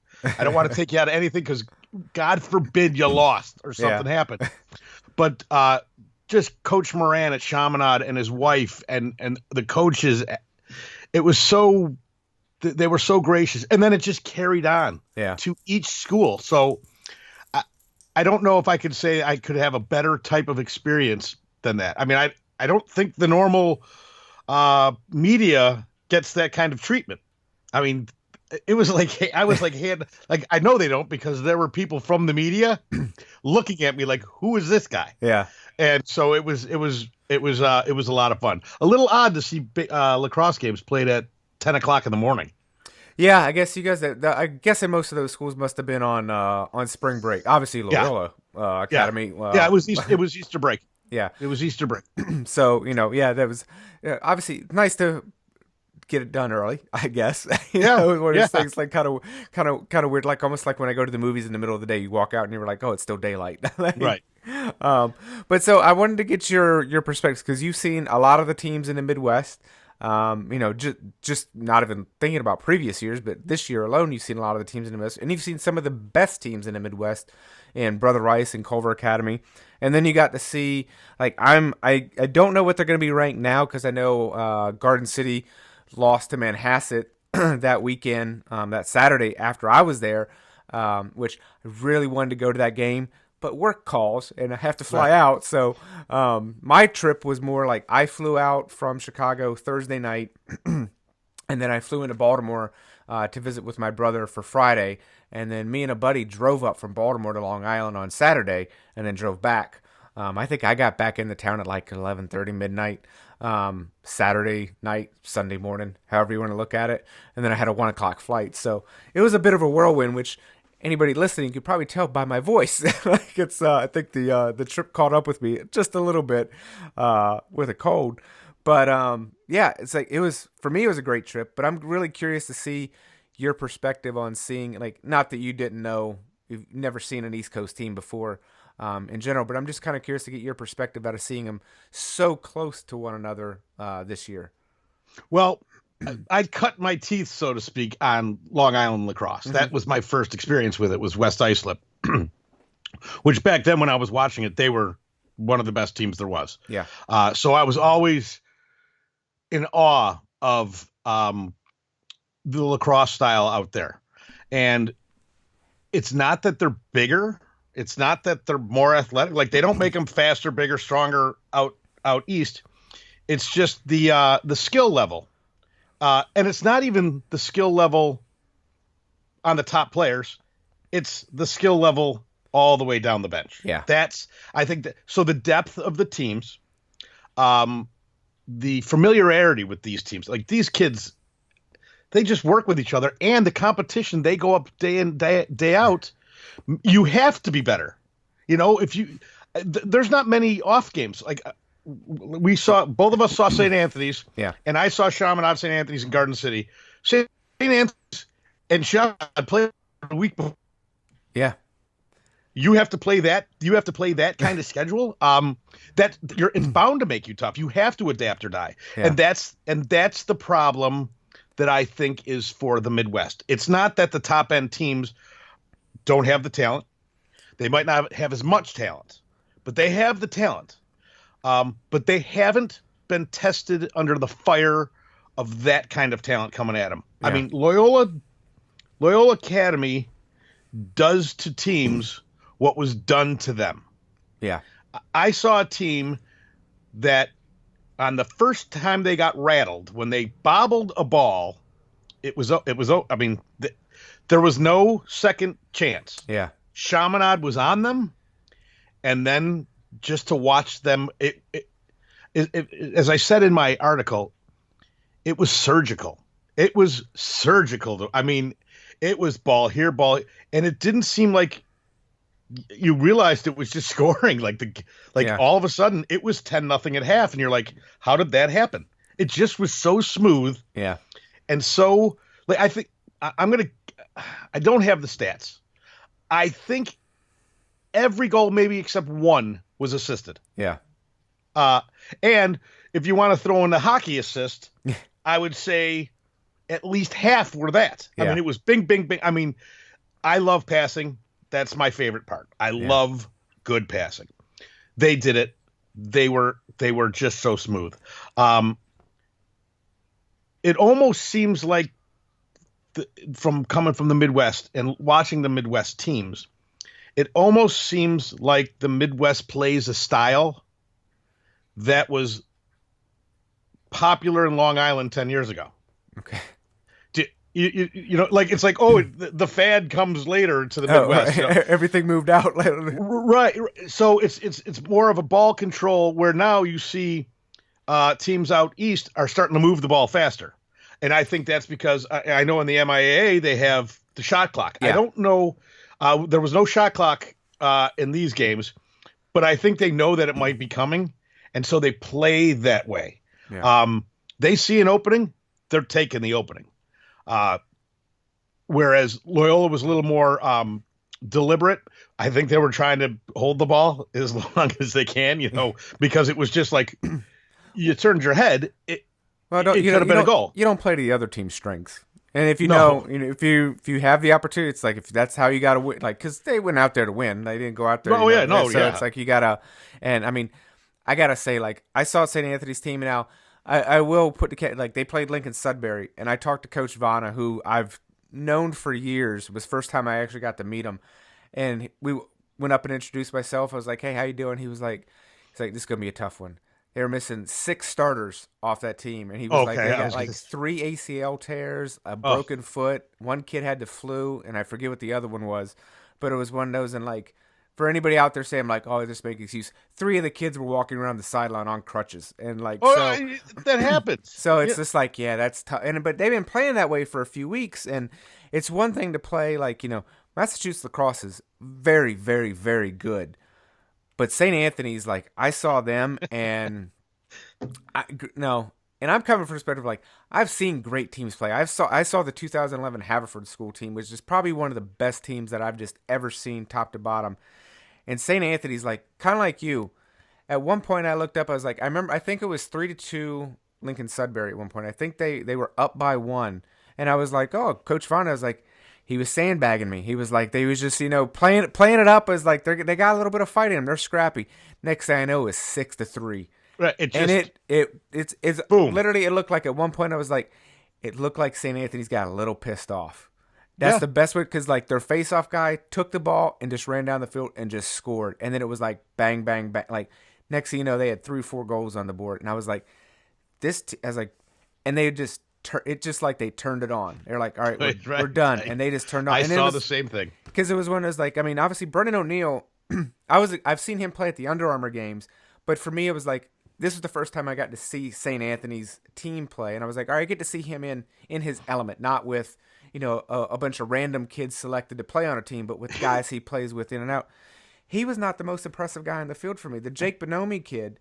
want to take you out of anything because God forbid you lost or something happened. But just Coach Moran at Chaminade and his wife and the coaches, it was so, they were so gracious. And then it just carried on to each school. So I don't know if I could say I could have a better type of experience than that. I mean, I don't think the normal media gets that kind of treatment. I mean, it was like, I know they don't, because there were people from the media looking at me like, who is this guy? Yeah. And so it was a lot of fun. A little odd to see lacrosse games played at 10 o'clock in the morning. Yeah, I guess you guys. I guess in most of those schools must have been on spring break. Obviously, Loyola Academy. It was Easter break. Yeah, it was Easter break. So that was obviously nice to get it done early, I guess. One of those things, like kind of weird, like almost like when I go to the movies in the middle of the day, you walk out and you're like, oh, it's still daylight. Right. But so I wanted to get your perspectives, because you've seen a lot of the teams in the Midwest. Just not even thinking about previous years, but this year alone, you've seen a lot of the teams in the Midwest, and you've seen some of the best teams in the Midwest, in Brother Rice and Culver Academy. And then you got to see, like, I don't know what they're going to be ranked now, because I know Garden City lost to Manhasset that weekend, that Saturday after I was there, which I really wanted to go to that game, but work calls and I have to fly out. So my trip was more like, I flew out from Chicago Thursday night, and then I flew into Baltimore to visit with my brother for Friday, and then me and a buddy drove up from Baltimore to Long Island on Saturday, and then drove back. I think I got back into town at like 11:30 midnight, Saturday night, Sunday morning, however you want to look at it, and then I had a 1 o'clock flight. So it was a bit of a whirlwind, which anybody listening could probably tell by my voice. Like it's, I think the trip caught up with me just a little bit with a cold. But yeah, it's like for me it was a great trip. But I'm really curious to see your perspective on seeing, like, not that you didn't know, you've never seen an East Coast team before in general, but I'm just kind of curious to get your perspective out of seeing them so close to one another this year. Well, I cut my teeth, so to speak, on Long Island lacrosse. Mm-hmm. That was my first experience with it, was West Islip, which back then when I was watching it, they were one of the best teams there was. Yeah. So I was always in awe of the lacrosse style out there. And it's not that they're bigger. It's not that they're more athletic. Like, they don't make them faster, bigger, stronger out east. It's just the skill level. And it's not even the skill level on the top players. It's the skill level all the way down the bench. Yeah. I think that, so the depth of the teams, the familiarity with these teams, like these kids, they just work with each other, and the competition, they go up day in, day out. You have to be better. You know, there's not many off games. Like, both of us saw St. Anthony's. Yeah. And I saw Chaminade St. Anthony's in Garden City. St. Anthony's and Chaminade played a week before. Yeah. You have to play that. You have to play that kind of schedule. It's bound to make you tough. You have to adapt or die. Yeah. And that's the problem that I think is for the Midwest. It's not that the top end teams don't have the talent. They might not have as much talent, but they have the talent. But they haven't been tested under the fire of that kind of talent coming at them. Yeah. I mean, Loyola Academy does to teams what was done to them. Yeah. I saw a team that on the first time they got rattled, when they bobbled a ball, I mean, there was no second chance. Yeah. Chaminade was on them, and then just to watch them, as I said in my article, it was surgical. It was surgical. I mean, it was ball here, and it didn't seem like you realized it was just scoring. All of a sudden, it was 10-0 at half, and you're like, how did that happen? It just was so smooth. Yeah. And so, like, I think I don't have the stats. I think every goal, maybe except one, was assisted. Yeah. And if you want to throw in the hockey assist, I would say at least half were that. Yeah. I mean, it was bing, bing, bing. I mean, I love passing. That's my favorite part. I love good passing. They did it. They were just so smooth. It almost seems like from coming from the Midwest and watching the Midwest teams, it almost seems like the Midwest plays a style that was popular in Long Island 10 years ago. Okay. You know, like, it's like, oh, the fad comes later to the Midwest. You know? Everything moved out. Right. So it's more of a ball control, where now you see teams out east are starting to move the ball faster. And I think that's because I know in the MIAA they have the shot clock. Yeah. I don't know. There was no shot clock in these games, but I think they know that it might be coming. And so they play that way. Yeah. They see an opening, they're taking the opening. Whereas Loyola was a little more deliberate. I think they were trying to hold the ball as long as they can, you know, because it was just like you turned your head. It could have been a goal. You don't play to the other team's strengths. And if you know, if you have the opportunity, it's like, if that's how you got to win, like, because they went out there to win. They didn't go out there. Oh, yeah, no, so yeah. It's like you got to, and I mean, I got to say, like, I saw St. Anthony's team, and now I will put like, they played Lincoln Sudbury, and I talked to Coach Vanna, who I've known for years. It was the first time I actually got to meet him. And we went up and introduced myself. I was like, hey, how you doing? He's like, this is going to be a tough one. They were missing 6 starters off that team, and he was like, they got like 3 ACL tears, a broken foot. One kid had the flu, and I forget what the other one was, but it was one of those. And like, for anybody out there saying like, oh, just make an excuse, 3 of the kids were walking around the sideline on crutches, and like, that happens. So it's just like, yeah, that's tough. But they've been playing that way for a few weeks, and it's one thing to play like, Massachusetts lacrosse is very, very, very good. But St. Anthony's, like, I saw them, and and I'm coming from a perspective like I've seen great teams play. I saw the 2011 Haverford school team, which is probably one of the best teams that I've just ever seen, top to bottom. And St. Anthony's, like, kind of like you. At one point, I looked up. I was like, I think it was 3-2 Lincoln Sudbury at one point. I think they were up by 1, and I was like, oh, Coach Fonda was like, he was sandbagging me. He was like, they was just, playing it up as like they got a little bit of fight in them. They're scrappy. Next thing I know, it's 6-3. Right. It's boom. Literally, it looked like at one point I was like, it looked like St. Anthony's got a little pissed off. That's the best way, because like their face-off guy took the ball and just ran down the field and just scored. And then it was like bang, bang, bang. Like next thing you know, they had 3-4 goals on the board. And I was like, and they just. It just like they turned it on. They're like, all right, we're done, and they just turned on. I saw the same thing, because it was one of those, like, I mean, obviously Brendan O'Neill. I've seen him play at the Under Armour games, but for me it was like this was the first time I got to see St. Anthony's team play, and I was like, all right, I get to see him in his element, not with a bunch of random kids selected to play on a team, but with guys he plays with in and out. He was not the most impressive guy in the field for me. The Jake Bonomi kid,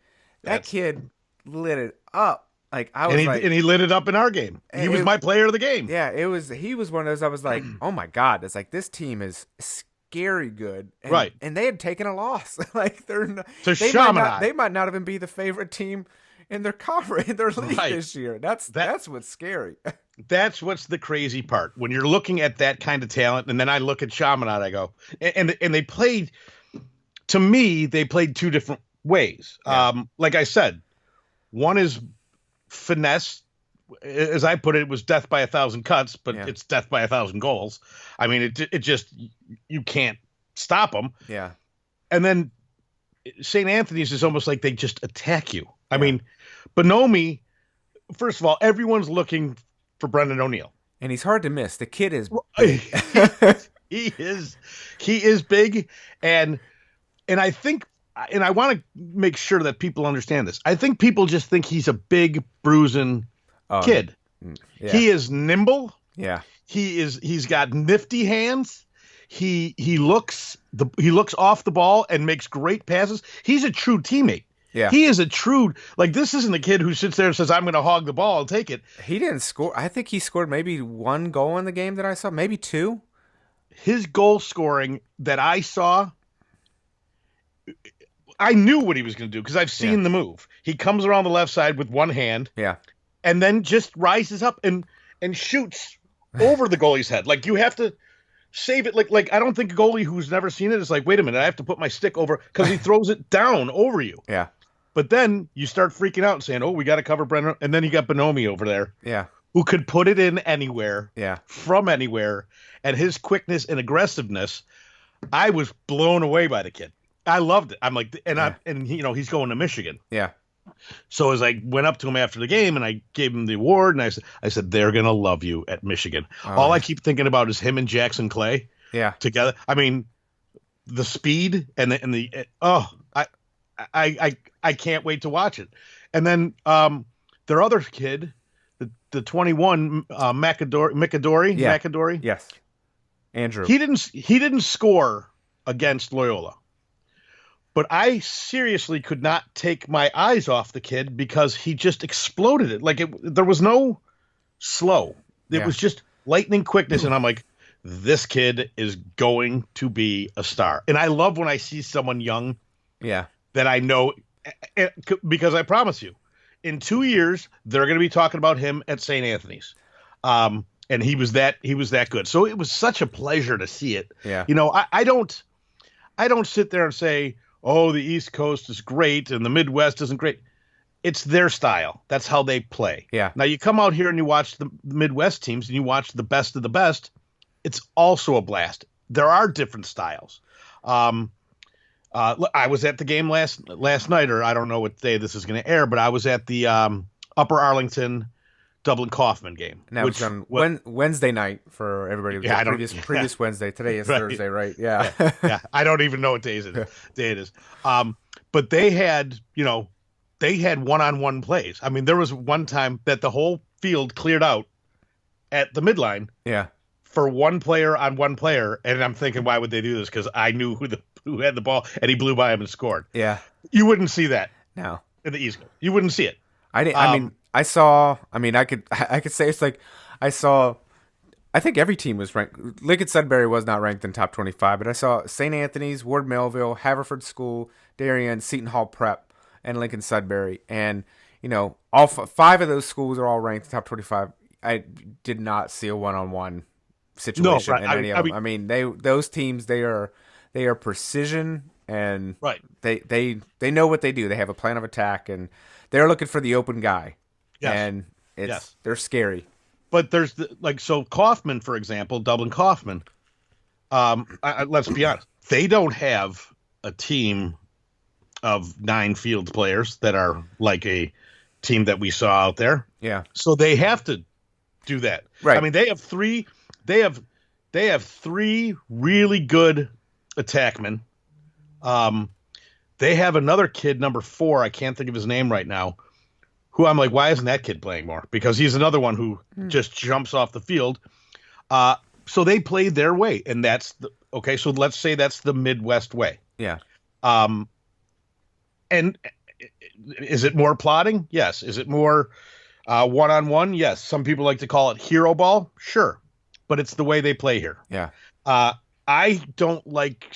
kid lit it up. Like and he lit it up in our game. He was my player of the game. Yeah, he was one of those. I was like, oh my god, it's like this team is scary good, and, right? And they had taken a loss. Like they might not even be the favorite team in their conference, in their league this year. That's what's scary. That's what's the crazy part when you're looking at that kind of talent. And then I look at Chaminade, I go, and they played. To me, they played 2 different ways. Yeah. Like I said, one is finesse, as I put it, it was death by 1,000 cuts, but it's death by 1,000 goals. I mean, it just, you can't stop them. Yeah. And then St. Anthony's is almost like they just attack you. I mean, Bonomi, first of all, everyone's looking for Brendan O'Neill, and he's hard to miss. The kid is big. he is big, and I think. And I want to make sure that people understand this. I think people just think he's a big, bruising kid. Yeah. He is nimble. Yeah. He's got nifty hands. He looks off the ball and makes great passes. He's a true teammate. Yeah. He is a true, like, this isn't a kid who sits there and says, I'm going to hog the ball and take it. He didn't score. I think he scored maybe 1 goal in the game that I saw, maybe 2. His goal scoring that I saw, I knew what he was going to do because I've seen the move. He comes around the left side with one hand, and then just rises up and shoots over the goalie's head. Like, you have to save it. Like I don't think a goalie who's never seen it is like, wait a minute, I have to put my stick over, because he throws it down over you. Yeah. But then you start freaking out and saying, oh, we got to cover Brendan. And then you got Bonomi over there. Yeah. Who could put it in anywhere. Yeah. From anywhere. And his quickness and aggressiveness, I was blown away by the kid. I loved it. I'm like, and he's going to Michigan. Yeah. So as I went up to him after the game and I gave him the award, and I said, they're going to love you at Michigan. All I keep thinking about is him and Jackson Clay. Yeah. Together. I mean, the speed I can't wait to watch it. And then their other kid, the 21 Mikadori. Yeah. Macadori. Yes. Andrew. He didn't score against Loyola. But I seriously could not take my eyes off the kid because he just exploded it. Like, there was no slow. It was just lightning quickness. And I'm like, this kid is going to be a star. And I love when I see someone young that I know, because I promise you, in 2 years, they're going to be talking about him at St. Anthony's. And he was that good. So it was such a pleasure to see it. Yeah. I don't sit there and say, oh, the East Coast is great and the Midwest isn't great. It's their style. That's how they play. Yeah. Now you come out here and you watch the Midwest teams and you watch the best of the best. It's also a blast. There are different styles. I was at the game last night, or I don't know what day this is going to air, but I was at the Upper Arlington Dublin Kaufman game. And that was on Wednesday night for everybody. Yeah, previous Wednesday. Today is right. Thursday, right? Yeah. Yeah. I don't even know what day it is. But they had, one-on-one plays. I mean, there was one time that the whole field cleared out at the midline. Yeah. For one player on one player, and I'm thinking, why would they do this? Because I knew who had the ball, and he blew by him and scored. Yeah. You wouldn't see that. No. In the East Coast. You wouldn't see it. I could say it's like I saw. I think every team was ranked. Lincoln Sudbury was not ranked in top 25, but I saw St. Anthony's, Ward Melville, Haverford School, Darien, Seton Hall Prep, and Lincoln Sudbury. And, all five of those schools are all ranked in top 25. I did not see a one-on-one situation in any of them. I mean, those teams, they are precision, and right. They know what they do. They have a plan of attack, and they're looking for the open guy. Yes. And they're scary. But there's Kaufman, for example, Dublin Kaufman. Let's be honest, they don't have a team of 9 field players that are like a team that we saw out there. Yeah. So they have to do that. Right. I mean, they have three really good attackmen. They have another kid, number 4. I can't think of his name right now, who I'm like, why isn't that kid playing more? Because he's another one who just jumps off the field. So they play their way, and that's okay. So let's say that's the Midwest way. Yeah. And is it more plotting? Yes. Is it more one-on-one? Yes. Some people like to call it hero ball. Sure. But it's the way they play here. Yeah. I don't like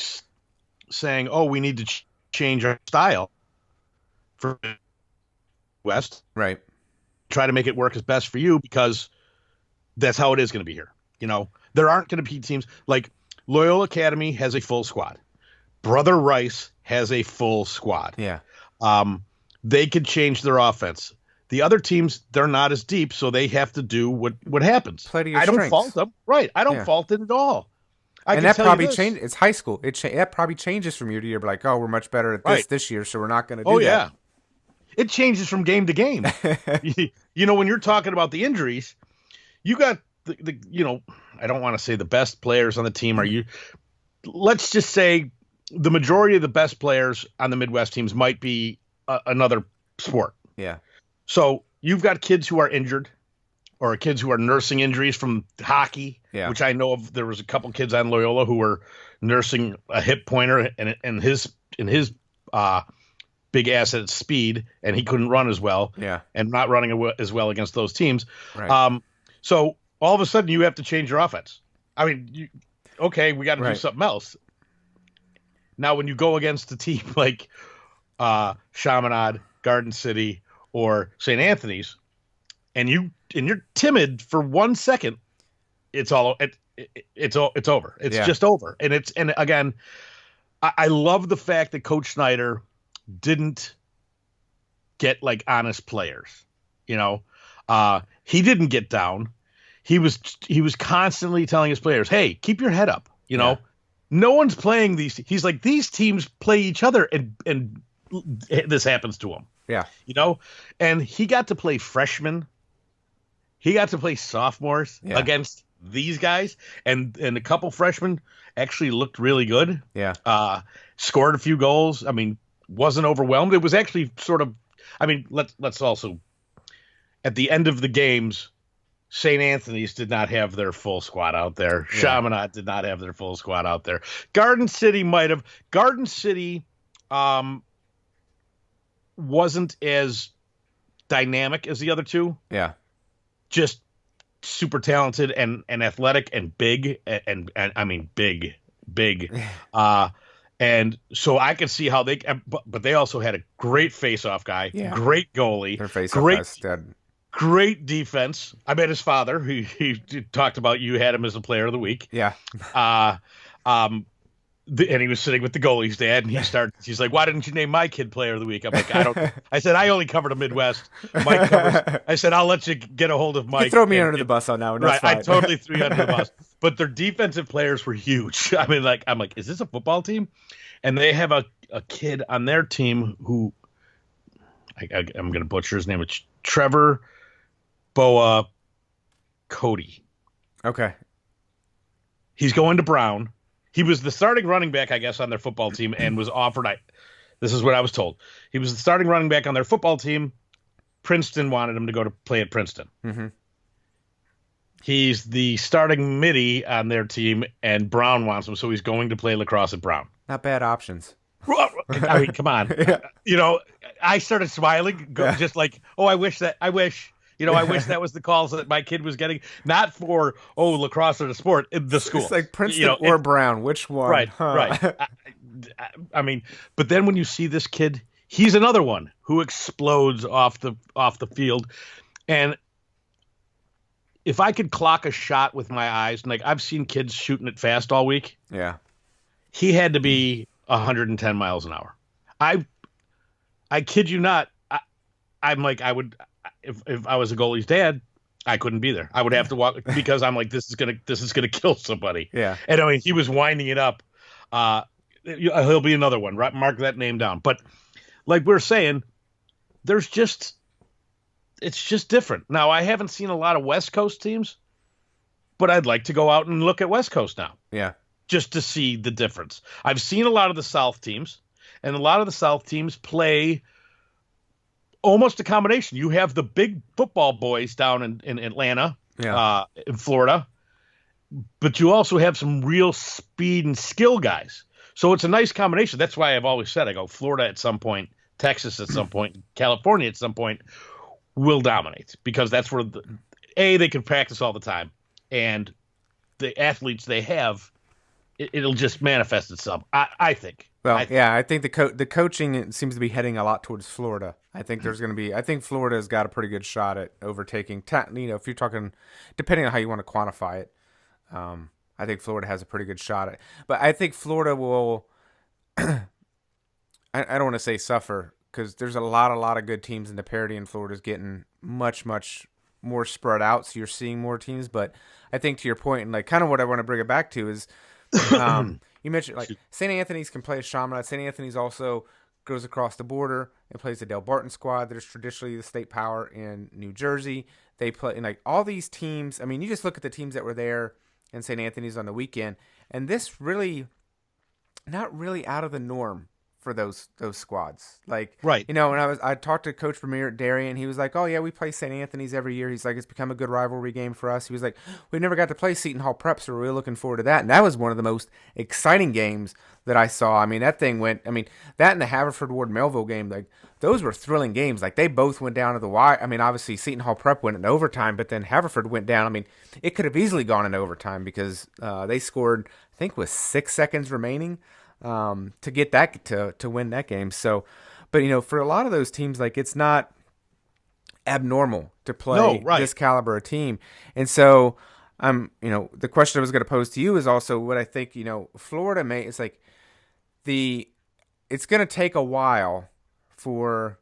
saying, oh, we need to change our style for West. Right. Try to make it work as best for you, because that's how it is going to be here. There aren't going to be teams like Loyola Academy has a full squad. Brother Rice has a full squad. Yeah. They could change their offense. The other teams, they're not as deep, so they have to do what happens. Play to your strengths. Don't fault them. Right. I don't fault it at all. And that probably changes. It's high school. That probably changes from year to year. But like, oh, we're much better at this year, so we're not going to do that. Oh, yeah. It changes from game to game. When you're talking about the injuries, you got I don't want to say the best players on the team. Let's just say the majority of the best players on the Midwest teams might be another sport. Yeah. So you've got kids who are injured, or kids who are nursing injuries from hockey, which I know of. There was a couple kids on Loyola who were nursing a hip pointer, and his big asset at speed, and he couldn't run as well. Yeah. And not running as well against those teams. Right. So all of a sudden you have to change your offense. I mean, we got to do something else. Now, when you go against a team like Chaminade, Garden City, or St. Anthony's, and you're timid for 1 second, it's over. It's just over. And again, I love the fact that Coach Snyder didn't get like honest players. He didn't get down. He was constantly telling his players, hey, keep your head up. No one's playing these. He's like, these teams play each other, and this happens to them. Yeah. And he got to play freshmen. He got to play sophomores against these guys, and a couple freshmen actually looked really good. Yeah. Scored a few goals. I mean, wasn't overwhelmed. It was actually sort of, let's also, at the end of the games, St. Anthony's did not have their full squad out there. Yeah. Chaminade did not have their full squad out there. Garden City might have. Garden City wasn't as dynamic as the other two. Yeah. Just super talented and athletic and big and I mean big. And so I could see how but they also had a great face-off guy, great goalie, their face-off guy's dead. Great defense. I met his father. He talked about you had him as a player of the week. Yeah. And he was sitting with the goalie's dad, and he's like, why didn't you name my kid player of the week? I'm like, I said, I only covered a Midwest. Mike covers. I said, I'll let you get a hold of Mike. You throw me under the bus on that one. Right. I totally threw you under the bus. but their defensive players were huge. I mean, like, I'm like, is this a football team? And they have a kid on their team who I'm going to butcher his name. It's Trevor Boa Cody. Okay. He's going to Brown. He was the starting running back, I guess, on their football team and was offered. This is what I was told. He was the starting running back on their football team. Princeton wanted him to go to play at Princeton. Mm-hmm. He's the starting midi on their team, and Brown wants him, so he's going to play lacrosse at Brown. Not bad options. I mean, come on. Yeah. You know, I started smiling, just like, oh, I wish that was the calls that my kid was getting. Not for, lacrosse or the sport, the school. It's like Princeton or Brown. Which one? Right, huh? right. I mean, but then when you see this kid, he's another one who explodes off the field. And if I could clock a shot with my eyes, like I've seen kids shooting it fast all week. Yeah. He had to be 110 miles an hour. I kid you not. I'm like, I would, if I was a goalie's dad, I couldn't be there. I would have to walk because I'm like, this is gonna kill somebody. Yeah. And I mean, he was winding it up. He'll be another one. Right? Mark that name down. But like we're saying, it's just different. Now, I haven't seen a lot of West Coast teams, but I'd like to go out and look at West Coast now. Yeah. Just to see the difference. I've seen a lot of the South teams, and a lot of the South teams play almost a combination. You have the big football boys down in Atlanta, in Florida, but you also have some real speed and skill guys. So it's a nice combination. That's why I've always said, I go, Florida at some point, Texas at some point, California at some point will dominate, because that's where they can practice all the time, and the athletes they have, it'll just manifest itself. I think. Well, I think the coaching seems to be heading a lot towards Florida. I think I think Florida's got a pretty good shot at overtaking. If you're talking, depending on how you want to quantify it, I think Florida has a pretty good shot at it. But I think Florida will. I don't want to say suffer, because there's a lot of good teams, and the parity in Florida is getting much more spread out. So you're seeing more teams. But I think to your point, and like kind of what I want to bring it back to is. You mentioned like St. Anthony's can play a Chaminade. St. Anthony's also goes across the border and plays the Del Barton squad that is traditionally the state power in New Jersey. They play in like all these teams. I mean, you just look at the teams that were there in St. Anthony's on the weekend, and this really not really out of the norm for those squads. Like, right. You know, when I talked to Coach Premier at Darien, he was like, oh yeah, we play St. Anthony's every year. He's like, it's become a good rivalry game for us. He was like, we never got to play Seton Hall Prep, so we're really looking forward to that. And that was one of the most exciting games that I saw. I mean, that and the Haverford Ward Melville game, like those were thrilling games. Like they both went down to the wire. I mean, obviously Seton Hall Prep went in overtime, but then Haverford went down. I mean, it could have easily gone in overtime because they scored, I think, with 6 seconds remaining. To get that to win that game. So, but you know, for a lot of those teams, like it's not abnormal to play this caliber of team. And so, the question I was going to pose to you is also what I think. You know, Florida it's like it's going to take a while for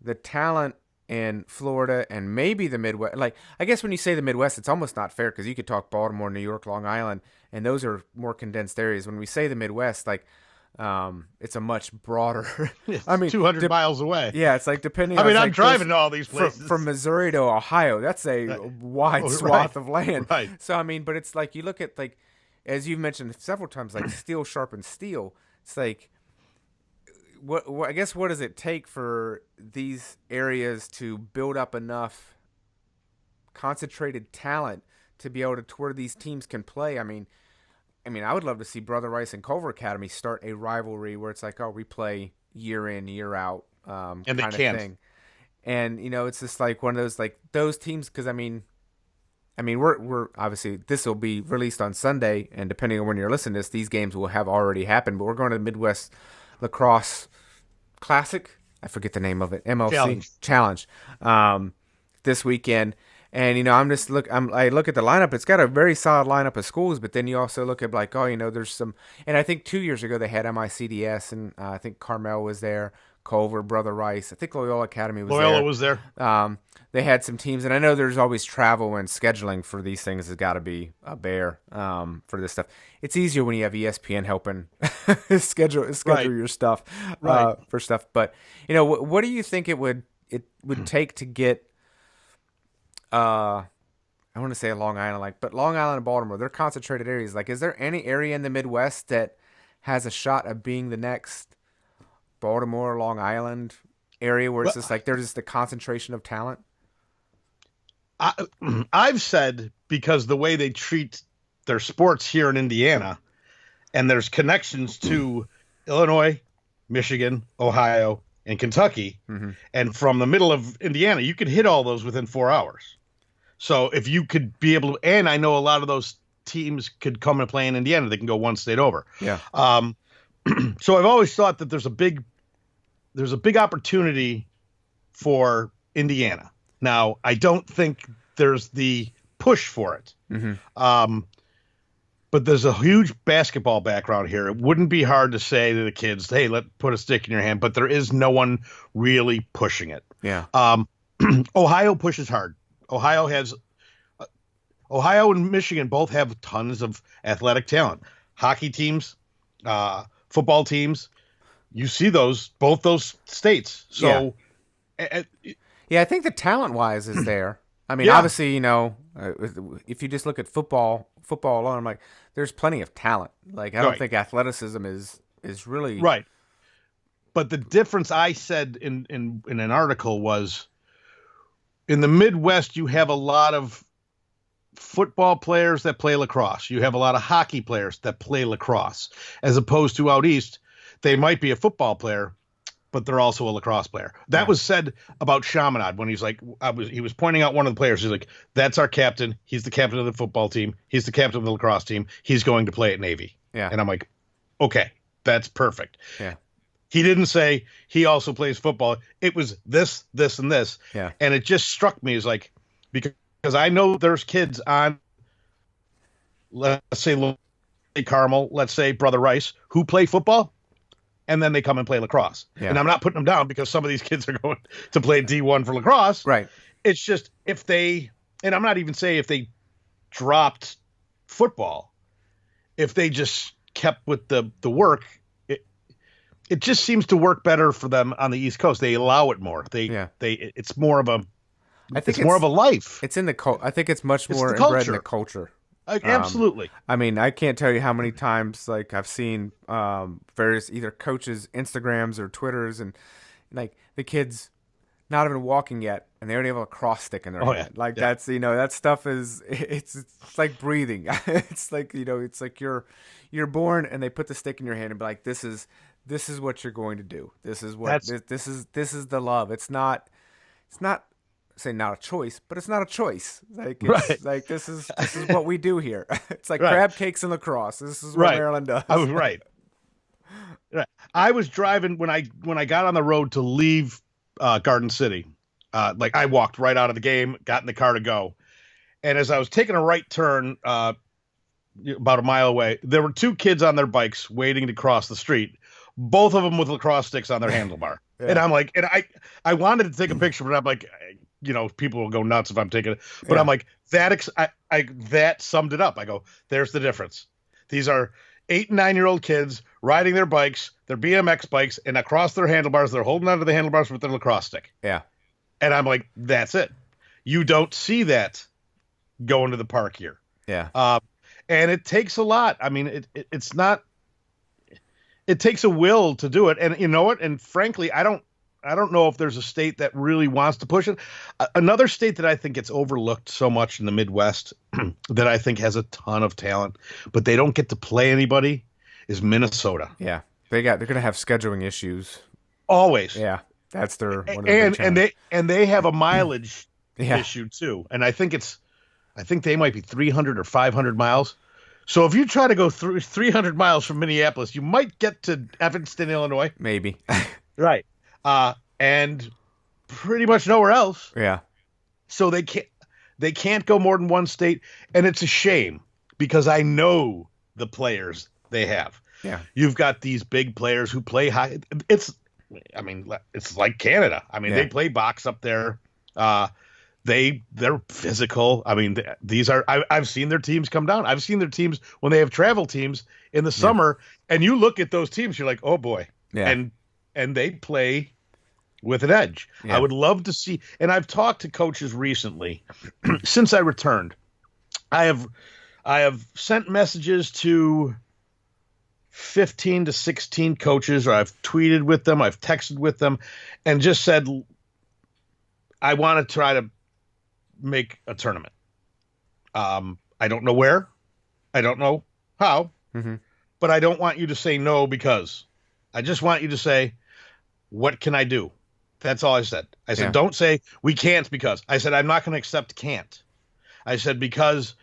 the talent in Florida and maybe the Midwest. Like, I guess when you say the Midwest, it's almost not fair because you could talk Baltimore, New York, Long Island, and those are more condensed areas. When we say the Midwest, like, it's a much broader. I mean, 200 miles away. Yeah, it's like depending. I mean, I'm driving to all these places from Missouri to Ohio. That's a wide swath of land. Right. So I mean, but it's like you look at like, as you've mentioned several times, like steel sharpens steel. It's like. What I guess what does it take for these areas to build up enough concentrated talent to be able to where these teams can play? I mean, I would love to see Brother Rice and Culver Academy start a rivalry where it's like, oh, we play year in, year out, and kind of thing. And you know, it's just like one of those like those teams because I mean, we're obviously this will be released on Sunday, and depending on when you're listening to this, these games will have already happened. But we're going to the Midwest Lacrosse Classic, I forget the name of it, MLC Challenge, this weekend, and you know I look at the lineup. It's got a very solid lineup of schools, but then you also look at like, oh, you know, there's some, and I think 2 years ago they had MICDS, and I think Carmel was there, Culver, Brother Rice. I think Loyola Academy was Loyola there. was there. They had some teams, and I know there's always travel and scheduling for these things. Has got to be a bear for this stuff. It's easier when you have ESPN helping schedule your stuff for stuff. But what do you think it would take to get? I want to say Long Island, but Long Island and Baltimore, they're concentrated areas. Like, is there any area in the Midwest that has a shot of being the next Baltimore, Long Island area where it's just like there's just the concentration of talent? I've said, because the way they treat their sports here in Indiana, and there's connections to Illinois, Michigan, Ohio, and Kentucky, and from the middle of Indiana, you could hit all those within 4 hours. So if you could be able to, and I know a lot of those teams could come and play in Indiana, they can go one state over. Yeah. So I've always thought that there's a big opportunity for Indiana. Now, I don't think there's the push for it. But there's a huge basketball background here. It wouldn't be hard to say to the kids, hey, put a stick in your hand, but there is no one really pushing it. Yeah. Ohio pushes hard. Ohio and Michigan both have tons of athletic talent. Hockey teams, football teams, you see both those states. So, yeah, I think the talent-wise is there. I mean, obviously, if you just look at football alone, I'm like, there's plenty of talent. Like, I don't think athleticism is really right. But the difference I said in an article was, in the Midwest, you have a lot of football players that play lacrosse. You have a lot of hockey players that play lacrosse, as opposed to out east, they might be a football player, but they're also a lacrosse player. That was said about Chaminade when he was pointing out one of the players. He's like, that's our captain. He's the captain of the football team. He's the captain of the lacrosse team. He's going to play at Navy. Yeah. And I'm like, okay, that's perfect. Yeah. He didn't say he also plays football. It was this, this, and this. Yeah. And it just struck me as like, because I know there's kids on, let's say Carmel, let's say Brother Rice, who play football, and then they come and play lacrosse. Yeah. And I'm not putting them down because some of these kids are going to play D1 for lacrosse. Right. It's just and I'm not even saying if they dropped football, if they just kept with the work, it just seems to work better for them on the East Coast. They allow it more. It's more of a, it's more of a life. It's in the I think it's much more inbred in the culture. Absolutely. I mean, I can't tell you how many times like I've seen various either coaches' Instagrams or Twitters, and like the kids not even walking yet, and they already have a lacrosse stick in their hand. Yeah. Like that's that stuff is it's like breathing. It's like it's like you're born and they put the stick in your hand and be like, this is what you're going to do. This is what this is the love. It's not say not a choice, but it's not a choice. Like it's like this is what we do here. It's like crab cakes and lacrosse. This is what Maryland does. I was right. I was driving when I got on the road to leave Garden City. Like I walked right out of the game, got in the car to go, and as I was taking a right turn about a mile away, there were two kids on their bikes waiting to cross the street. Both of them with lacrosse sticks on their handlebar. Yeah. And I'm like, and I wanted to take a picture, but I'm like, people will go nuts if I'm taking it. But I'm like, that summed it up. I go, there's the difference. These are 8 and 9-year-old kids riding their bikes, their BMX bikes, and across their handlebars, they're holding onto the handlebars with their lacrosse stick. Yeah. And I'm like, that's it. You don't see that going to the park here. Yeah. And it takes a lot. I mean, it's not. It takes a will to do it, and you know what? And frankly, I don't know if there's a state that really wants to push it. Another state that I think gets overlooked so much in the Midwest that I think has a ton of talent, but they don't get to play anybody, is Minnesota. Yeah, they're going to have scheduling issues. Always. Yeah, that's their one of the and they have a mileage issue too, and I think they might be 300 or 500 miles. So if you try to go through 300 miles from Minneapolis, you might get to Evanston, Illinois. Maybe. Right. And pretty much nowhere else. Yeah. So they can't go more than one state. And it's a shame because I know the players they have. Yeah. You've got these big players who play high. I mean, it's like Canada. I mean, they play box up there. They're physical. I mean, these are. I've seen their teams come down. I've seen their teams when they have travel teams in the summer, and you look at those teams, you're like, oh boy, and they play with an edge. I would love to see. And I've talked to coaches recently since I returned. I have sent messages to 15 to 16 coaches, or I've tweeted with them, I've texted with them, and just said, I want to try to make a tournament. I don't know where, I don't know how, but I don't want you to say no, because I just want you to say, what can I do? That's all I said. I said, don't say we can't, because I said, I'm not going to accept can't. I said, because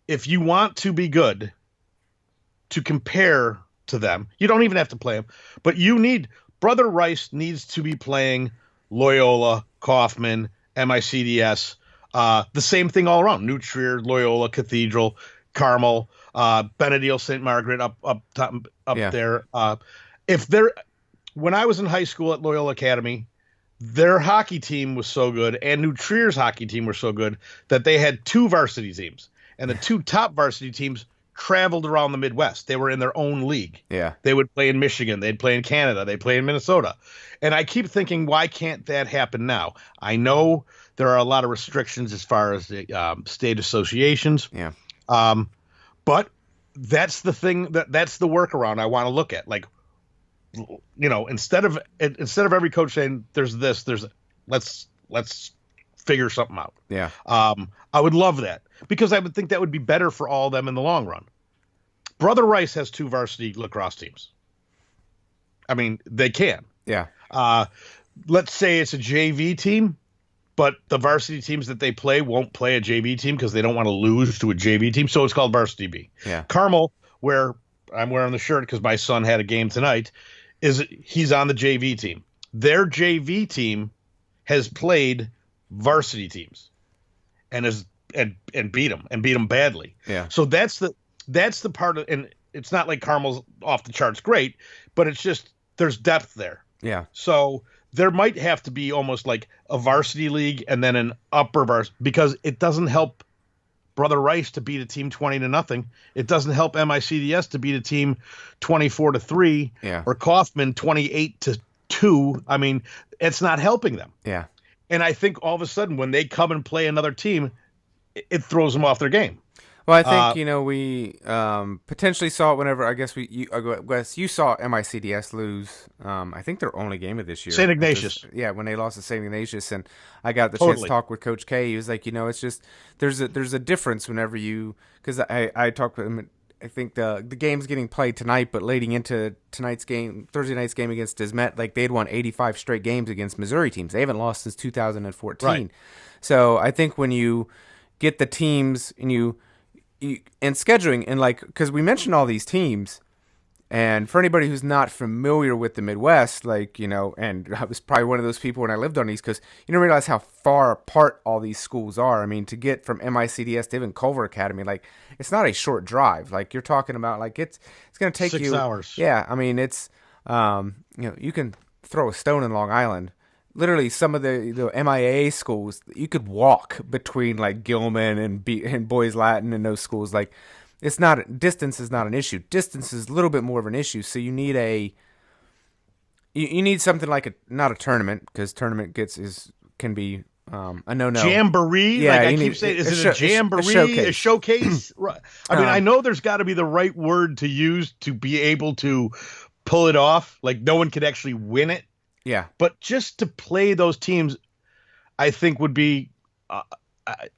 if you want to be good, to compare to them, you don't even have to play them, but Brother Rice needs to be playing Loyola, Kaufman, MICDS, the same thing all around. New Trier, Loyola, Cathedral, Carmel, Benedil, St. Margaret, up there. When I was in high school at Loyola Academy, their hockey team was so good, and New Trier's hockey team were so good, that they had 2 varsity teams, and the 2 top varsity teams traveled around the Midwest. They were in their own league. Yeah. They would play in Michigan. They'd play in Canada. They'd play in Minnesota. And I keep thinking, why can't that happen now? I know there are a lot of restrictions as far as the state associations. Yeah. But that's the thing, that's the workaround I want to look at. Like, instead of every coach saying let's figure something out. Yeah. I would love that, because I would think that would be better for all of them in the long run. Brother Rice has 2 varsity lacrosse teams. I mean, they can. Yeah. Let's say it's a JV team, but the varsity teams that they play won't play a JV team because they don't want to lose to a JV team. So it's called varsity B. Yeah. Carmel, where I'm wearing the shirt because my son had a game tonight, he's on the JV team. Their JV team has played varsity teams and beat them badly. Yeah. So that's the part of, and it's not like Carmel's off the charts great, but it's just there's depth there. Yeah. So there might have to be almost like a varsity league and then an upper varsity, because it doesn't help Brother Rice to beat a team 20-0. It doesn't help MICDS to beat a team 24-3, or Kaufman 28-2. I mean, it's not helping them. Yeah. And I think all of a sudden when they come and play another team, it throws them off their game. Well, I think, we potentially saw it whenever, I guess you saw MICDS lose, I think their only game of this year. St. Ignatius. When they lost to St. Ignatius. And I got the chance to talk with Coach K. He was like, it's just, there's a difference whenever because I talked with him, I think the game's getting played tonight, but leading into tonight's game, Thursday night's game against Desmet, like they'd won 85 straight games against Missouri teams. They haven't lost since 2014. Right. So I think when you get the teams and scheduling, and because we mentioned all these teams, and for anybody who's not familiar with the Midwest, and I was probably one of those people when I lived on the East Coast, you don't realize how far apart all these schools are. I mean, to get from MICDS to even Culver Academy, it's not a short drive. You're talking about, it's going to take 6 hours. Yeah, I mean, it's you can throw a stone in Long Island. Literally, some of the MIAA schools, you could walk between Gilman and Boys Latin and those schools. Distance is not an issue. Distance is a little bit more of an issue. So you need you need something not a tournament, because tournament can be a no-no. Jamboree? Yeah, I keep saying, is it a jamboree? A showcase? I mean, I know there's got to be the right word to use to be able to pull it off. No one could actually win it. Yeah, but just to play those teams, I think would be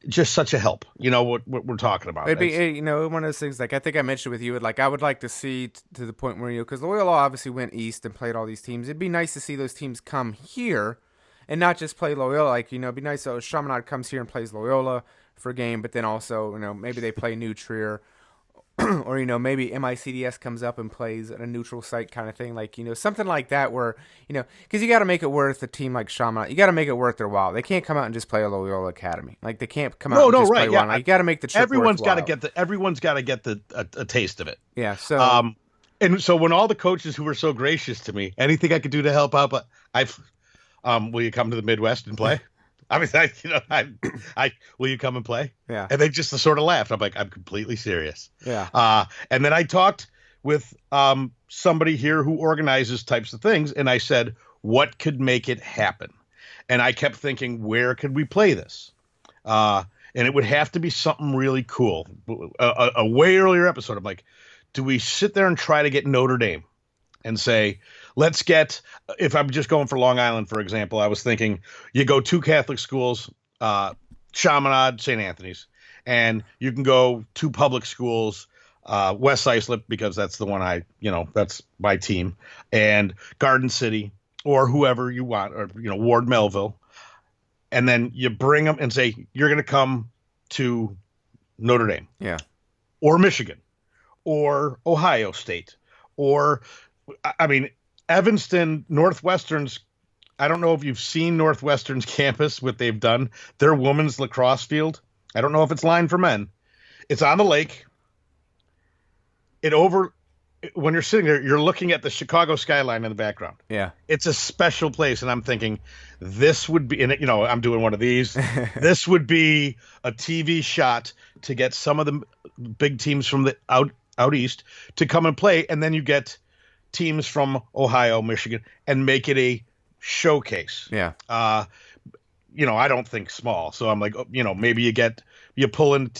just such a help. What we're talking about. It'd be one of those things. I think I mentioned with you, I would like to see to the point where because Loyola obviously went east and played all these teams. It'd be nice to see those teams come here and not just play Loyola. It'd be nice if Chaminade comes here and plays Loyola for a game, but then also maybe they play New Trier. Or, maybe MICDS comes up and plays at a neutral site kind of thing. Something like that where, because you got to make it worth a team like Chaminade. You got to make it worth their while. They can't come out and just play a Loyola Academy. They can't come out and just play one. You got to make the trip Everyone's got to get a taste of it. Yeah. So, And so when all the coaches who were so gracious to me, anything I could do to help out, but will you come to the Midwest and play? I mean, will you come and play? Yeah. And they just sort of laughed. I'm like, I'm completely serious. Yeah. And then I talked with somebody here who organizes types of things, and I said, what could make it happen? And I kept thinking, where could we play this? And it would have to be something really cool. A way earlier episode, I'm like, do we sit there and try to get Notre Dame and say, let's get, if I'm just going for Long Island, for example, I was thinking you go 2 Catholic schools, Chaminade, St. Anthony's, and you can go 2 public schools, West Islip, because that's the one that's my team, and Garden City, or whoever you want, or, Ward Melville. And then you bring them and say, you're going to come to Notre Dame. Yeah. Or Michigan. Or Ohio State. Or, I mean, Evanston, Northwestern's, I don't know if you've seen Northwestern's campus, what they've done. Their women's lacrosse field. I don't know if it's lined for men. It's on the lake. When you're sitting there, you're looking at the Chicago skyline in the background. Yeah. It's a special place. And I'm thinking this would be, and I'm doing one of these. This would be a TV shot to get some of the big teams from the out east to come and play. And then you get teams from Ohio, Michigan, and make it a showcase. Yeah. I don't think small. So I'm like, maybe you pull in,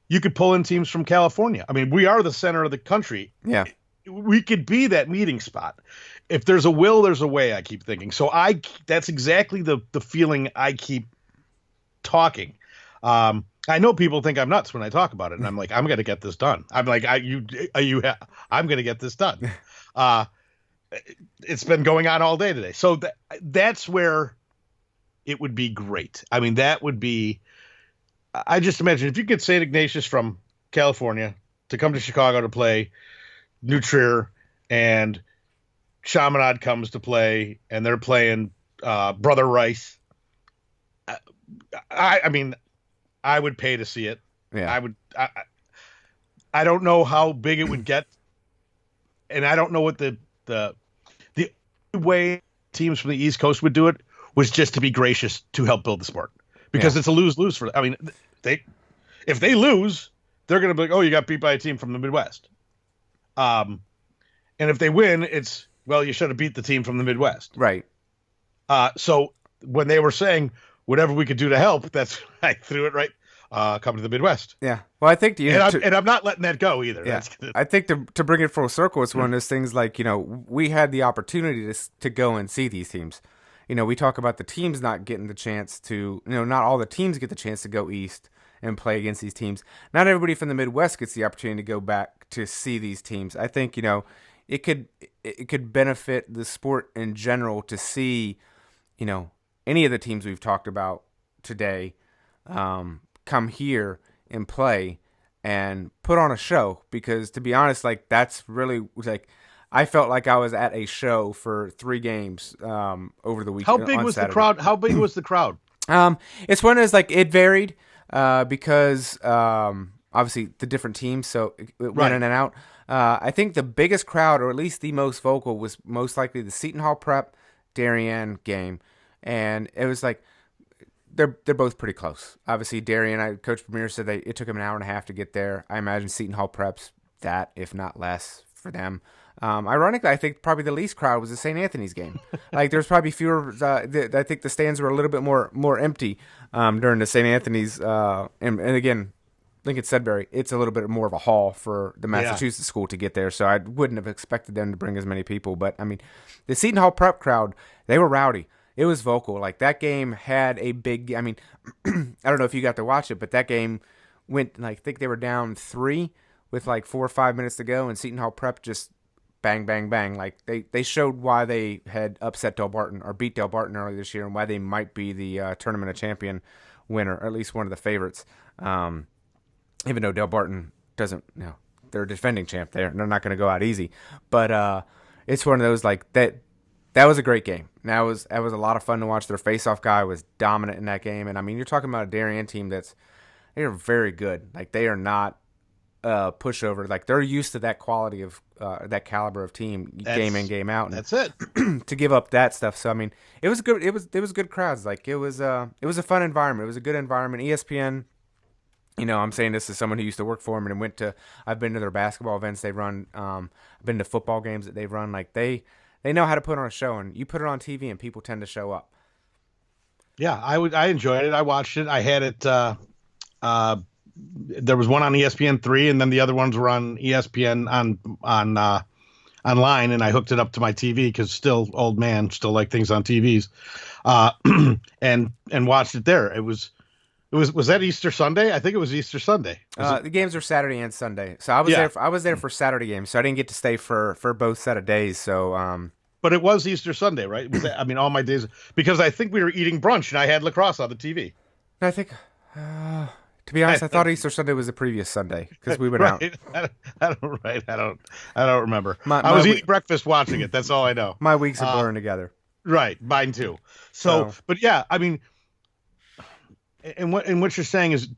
you could pull in teams from California. I mean, we are the center of the country. Yeah. We could be that meeting spot. If there's a will, there's a way, I keep thinking. So that's exactly the feeling I keep talking. I know people think I'm nuts when I talk about it, and I'm like, I'm going to get this done. I'm like, I'm going to get this done. It's been going on all day today. So that's where it would be great. I mean, that would be, I just imagine if you get St. Ignatius from California to come to Chicago to play New Trier, and Chaminade comes to play, and they're playing Brother Rice. I mean, I would pay to see it. Yeah. I would. I don't know how big it would get, and I don't know what the way teams from the East Coast would do it was just to be gracious to help build the sport, because it's a lose-lose for. I mean, if they lose, they're going to be like, oh, you got beat by a team from the Midwest. And if they win, it's, well, you should have beat the team from the Midwest. Right. So when they were saying whatever we could do to help, that's, I threw it right. Come to the Midwest. Yeah. Well, I think and I'm not letting that go either. Yeah. I think to bring it full circle, it's one of those things like, we had the opportunity to go and see these teams. We talk about the teams not getting the chance to, not all the teams get the chance to go east and play against these teams. Not everybody from the Midwest gets the opportunity to go back to see these teams. I think, it could benefit the sport in general to see, any of the teams we've talked about today come here and play and put on a show, because to be honest, like, that's really, like, I felt like I was at a show for 3 games over the weekend. How big was Saturday. the crowd? How big was the crowd? It's one of those, like, it varied because obviously the different teams, so it went in and out. I think the biggest crowd, or at least the most vocal, was most likely the Seton Hall Prep Darien game, and it was like they're both pretty close. Obviously, Darien, Coach Premier said it took him an hour and a half to get there. I imagine Seton Hall Prep's that, if not less, for them. Ironically, I think probably the least crowd was the St. Anthony's game. Like, there's probably fewer. I think the stands were a little bit more empty during the St. Anthony's. And again, Lincoln Sudbury, it's a little bit more of a haul for the Massachusetts school to get there. So I wouldn't have expected them to bring as many people. But I mean, the Seton Hall Prep crowd, they were rowdy. It was vocal. Like, that game had a big. I mean, I don't know if you got to watch it, but that game went, like, I think they were down 3 with like 4 or 5 minutes to go, and Seton Hall Prep just bang, bang, bang. Like, they showed why they had upset Del Barton, or beat Del Barton earlier this year, and why they might be the Tournament of Champion winner, or at least one of the favorites. Even though Del Barton doesn't, they're a defending champ. They're not going to go out easy. But it's one of those, like, that was a great game. That was a lot of fun to watch. Their face-off guy was dominant in that game. And, I mean, you're talking about a Darien team they are very good. Like, they are not pushover. Like they're used to that quality of that caliber of team, game in, game out. And that's it. To give up that stuff. So I mean, it was good. It was good crowds. Like it was a fun environment. It was a good environment. ESPN. I'm saying this as someone who used to work for them and I've been to their basketball events they run. I've been to football games that they've run. Like they know how to put on a show, and you put it on TV, and people tend to show up. Yeah, I enjoyed it. I watched it. I had it. There was one on ESPN3, and then the other ones were on ESPN on online, and I hooked it up to my TV because still old man, still like things on TVs, and watched it there. Was that Easter Sunday? I think it was Easter Sunday. The games were Saturday and Sunday, so I was there. I was there for Saturday games, so I didn't get to stay for both set of days. So, but it was Easter Sunday, right? I mean, all my days, because I think we were eating brunch and I had lacrosse on the TV. I think, to be honest, I thought Easter Sunday was the previous Sunday because we went out. I don't remember. I was eating breakfast watching it. That's all I know. My weeks are blurring together. Right, mine too. So, but yeah, I mean, and what you're saying is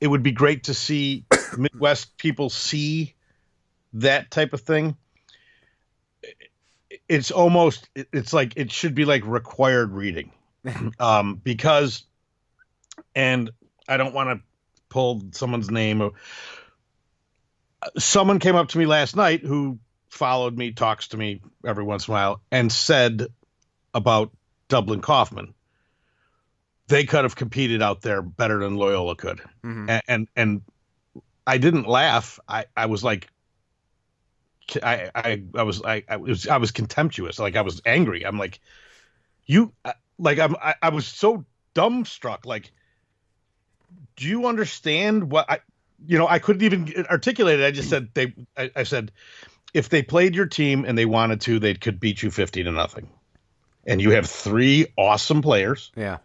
it would be great to see Midwest people see that type of thing. It's like it should be like required reading, because, and I don't want to pull someone's name. Someone came up to me last night who followed me, talks to me every once in a while, and said about Dublin Kaufman, they could have competed out there better than Loyola could. Mm-hmm. And I didn't laugh. I was like, I was contemptuous. Like I was angry. I'm like, I was so dumbstruck. Like, do you understand what I couldn't even articulate it. I just said I said, if they played your team and they wanted to, they could beat you 50-0. And you have 3 awesome players. Yeah.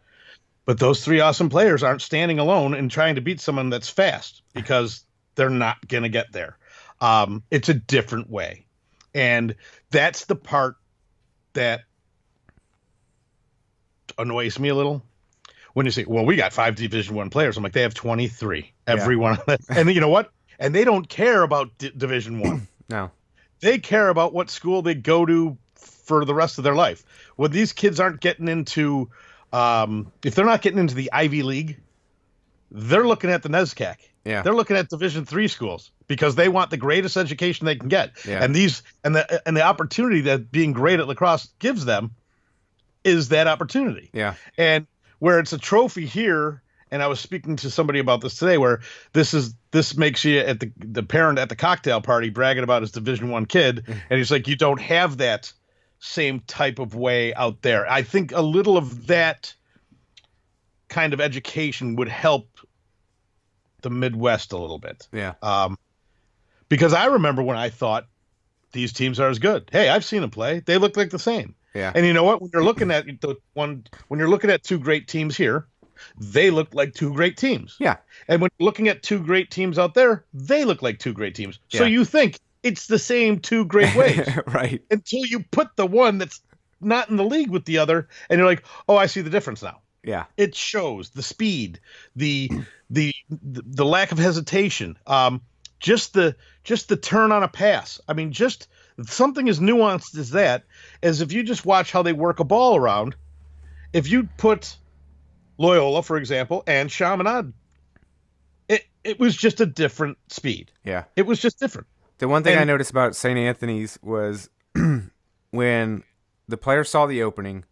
But those 3 awesome players aren't standing alone and trying to beat someone that's fast, because they're not going to get there. It's a different way. And that's the part that annoys me a little. When you say, well, we got 5 Division I players. I'm like, they have 23. Every one of them. And you know what? And they don't care about Division I. No. They care about what school they go to for the rest of their life. When these kids aren't getting into, if they're not getting into the Ivy League, they're looking at the NESCAC. Yeah. They're looking at Division III schools because they want the greatest education they can get. Yeah. And the opportunity that being great at lacrosse gives them is that opportunity. Yeah. And where it's a trophy here, and I was speaking to somebody about this today, where this makes you at the parent at the cocktail party bragging about his Division I kid, and he's like, you don't have that same type of way out there. I think a little of that kind of education would help the Midwest a little bit. Yeah. Because I remember when I thought these teams are as good. Hey, I've seen them play. They look like the same. Yeah. And you know what? When you're looking at when you're looking at 2 great teams here, they look like 2 great teams. Yeah. And when you're looking at 2 great teams out there, they look like 2 great teams. So you think it's the same 2 great ways. Right. Until you put the one that's not in the league with the other, and you're like, oh, I see the difference now. Yeah. It shows the speed, the lack of hesitation, just the turn on a pass. I mean, just something as nuanced as that, as if you just watch how they work a ball around. If you put Loyola, for example, and Chaminade, it was just a different speed. Yeah. It was just different. The one thing I noticed about St. Anthony's was when the players saw the opening,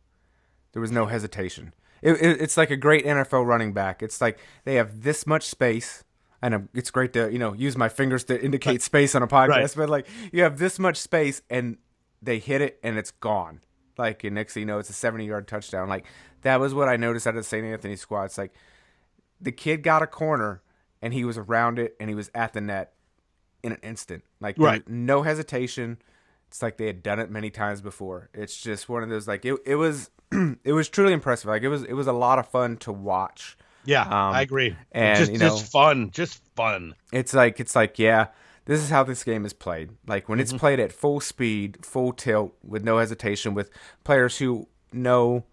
there was no hesitation. It's like a great NFL running back. It's like they have this much space, and it's great to use my fingers to indicate space on a podcast, but like you have this much space, and they hit it, and it's gone. Like, and next thing you know, it's a 70-yard touchdown. Like, that was what I noticed out of the St. Anthony squad. It's like the kid got a corner, and he was around it, and he was at the net in an instant. Like, no hesitation. It's like they had done it many times before. It's just one of those, like, it was it was truly impressive. Like, it was a lot of fun to watch. Yeah, I agree. And just fun. It's like, yeah, this is how this game is played. Like, when it's played at full speed, full tilt, with no hesitation, with players who know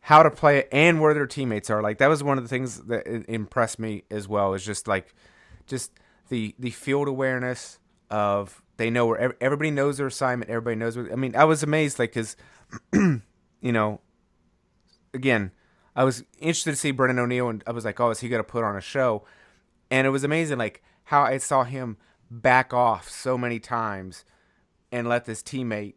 how to play it and where their teammates are. Like, that was one of the things that impressed me as well, is just the field awareness of they know where everybody knows their assignment. Everybody knows what. I mean, I was amazed, like, because again, I was interested to see Brennan O'Neill, and I was like, oh, is he going to put on a show? And it was amazing, like, how I saw him back off so many times and let this teammate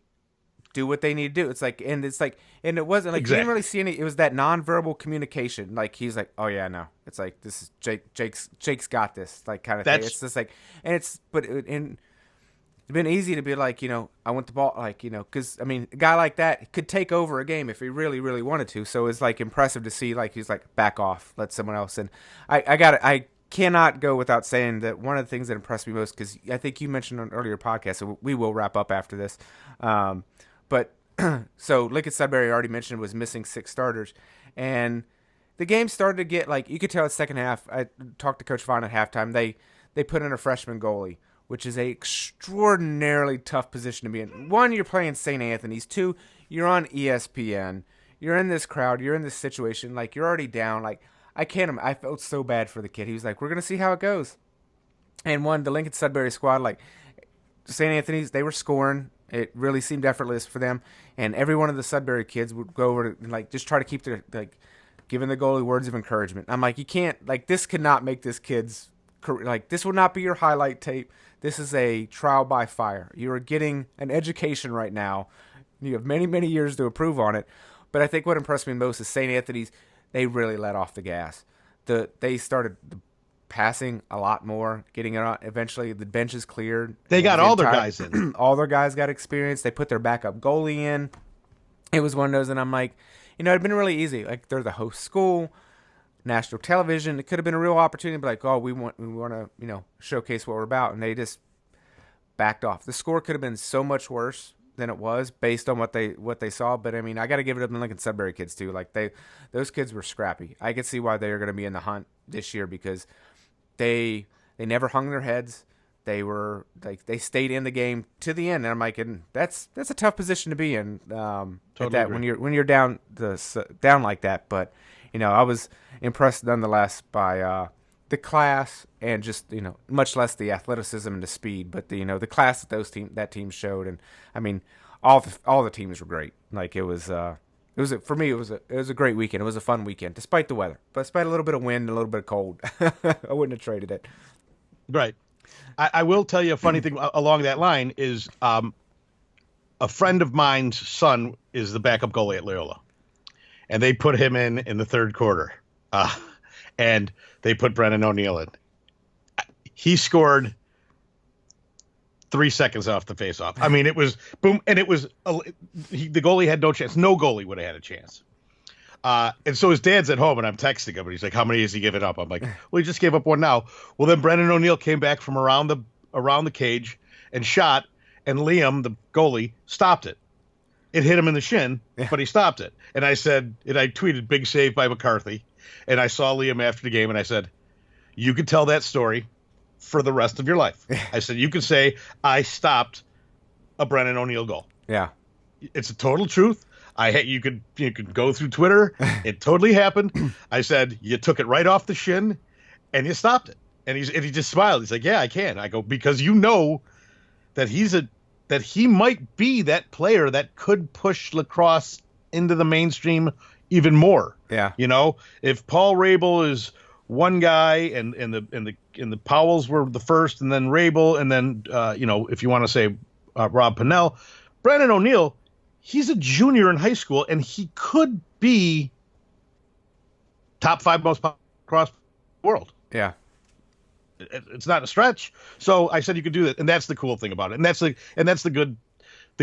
do what they need to do. It's like, and it wasn't like, exactly. You didn't really see any, it was that nonverbal communication. Like, he's like, oh yeah, no, it's like, this is Jake's got this, like, kind of thing. It's just like, and it's been easy to be like, I want the ball, like, because, I mean, a guy like that could take over a game if he really, really wanted to. So it's like impressive to see, like, he's like, back off, let someone else. And I cannot go without saying that one of the things that impressed me most, because I think you mentioned on an earlier podcast, so we will wrap up after this. But so Lincoln Sudbury, I already mentioned, was missing 6 starters. And the game started to get, like, you could tell the second half. I talked to Coach Vaughn at halftime. They put in a freshman goalie, which is a extraordinarily tough position to be in. 1, you're playing St. Anthony's. 2, you're on ESPN. You're in this crowd. You're in this situation. Like, you're already down. Like, I felt so bad for the kid. He was like, we're going to see how it goes. And the Lincoln Sudbury squad, like, St. Anthony's, they were scoring. It really seemed effortless for them. And every one of the Sudbury kids would go over to, like, just try to keep their, like, giving the goalie words of encouragement. I'm like, you can't, like, this could not make this kid's career. Like, this would not be your highlight tape. This is a trial by fire. You are getting an education right now. You have many, many years to improve on it. But I think what impressed me most is St. Anthony's, they really let off the gas. They started passing a lot more, getting it on. Eventually, the benches cleared. They got all their guys in. All their guys got experience. They put their backup goalie in. It was one of those, and I'm like, it'd been really easy. Like, they're the host school, national television. It could have been a real opportunity to be like, oh, we want to, showcase what we're about, and they just backed off. The score could have been so much worse than it was based on what they saw. But I mean, I got to give it up to the Lincoln Sudbury kids too. Like, those kids were scrappy. I could see why they are going to be in the hunt this year, because they never hung their heads. They were like, they stayed in the game to the end. And I'm like, and that's a tough position to be in. Totally at that agree. when you're down like that. But I was impressed nonetheless by the class, and just much less the athleticism and the speed, but the class that team showed. And I mean, all the teams were great. Like, it was for me, it was a great weekend. It was a fun weekend, despite the weather, but despite a little bit of wind and a little bit of cold. I wouldn't have traded it. Right. I will tell you a funny thing along that line is, a friend of mine's son is the backup goalie at Loyola, and they put him in the third quarter, and they put Brennan O'Neill in. He scored 3 seconds off the faceoff. I mean, it was boom, and it was the goalie had no chance. No goalie would have had a chance. And so his dad's at home, and I'm texting him, and he's like, how many has he given up? I'm like, well, he just gave up one now. Well, then Brennan O'Neill came back from around the cage and shot, and Liam, the goalie, stopped it. It hit him in the shin, but he stopped it. And I tweeted, big save by McCarthy. And I saw Liam after the game, and I said, you could tell that story for the rest of your life. I said, you could say, I stopped a Brennan O'Neill goal. Yeah. It's a total truth. You could go through Twitter. It totally happened. I said, you took it right off the shin and you stopped it. And he just smiled. He's like, yeah, I can. I go, because that he might be that player that could push lacrosse into the mainstream even more. Yeah. If Paul Rabel is one guy and the Powells were the first, and then Rabel, and then if you want to say Rob Pennell, Brennan O'Neill, he's a junior in high school, and he could be top 5 most across the world. Yeah. It's not a stretch. So I said you could do that, and that's the cool thing about it. And that's the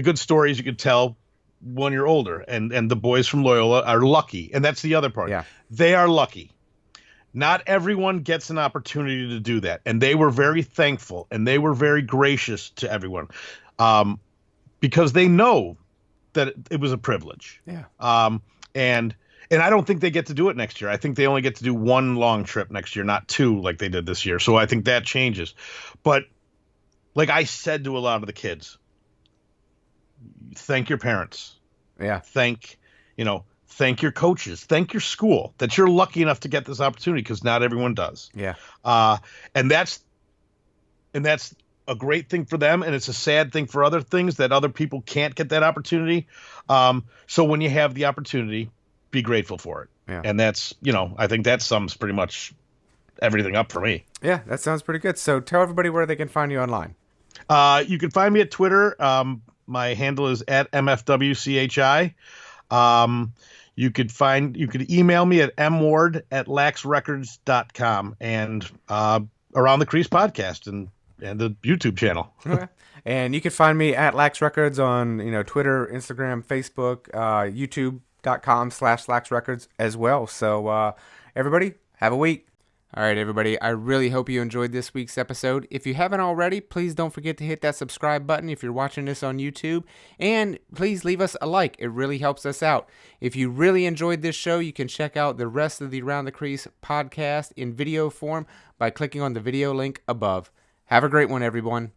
good stories you could tell when you're older. And the boys from Loyola are lucky, and that's the other part. Yeah. They are lucky. Not everyone gets an opportunity to do that, and they were very thankful, and they were very gracious to everyone, because they know that it was a privilege. Yeah. And I don't think they get to do it next year. I think they only get to do one long trip next year, not 2 like they did this year. So I think that changes. But like I said to a lot of the kids, thank your parents. Yeah. Thank your coaches. Thank your school that you're lucky enough to get this opportunity, because not everyone does. Yeah. And that's and that's a great thing for them, and it's a sad thing for other things that other people can't get that opportunity. So when you have the opportunity, be grateful for it. Yeah. And that's, I think that sums pretty much everything up for me. Yeah, that sounds pretty good. So tell everybody where they can find you online. You can find me at Twitter. My handle is at MFWCHI. You could email me at mward@laxrecords.com and Around the Crease podcast and the YouTube channel. Okay. And you can find me at Lax Records on, Twitter, Instagram, Facebook, youtube.com/Lax Records as well. So everybody, have a week. All right, everybody, I really hope you enjoyed this week's episode. If you haven't already, please don't forget to hit that subscribe button if you're watching this on YouTube. And please leave us a like. It really helps us out. If you really enjoyed this show, you can check out the rest of the Around the Crease podcast in video form by clicking on the video link above. Have a great one, everyone.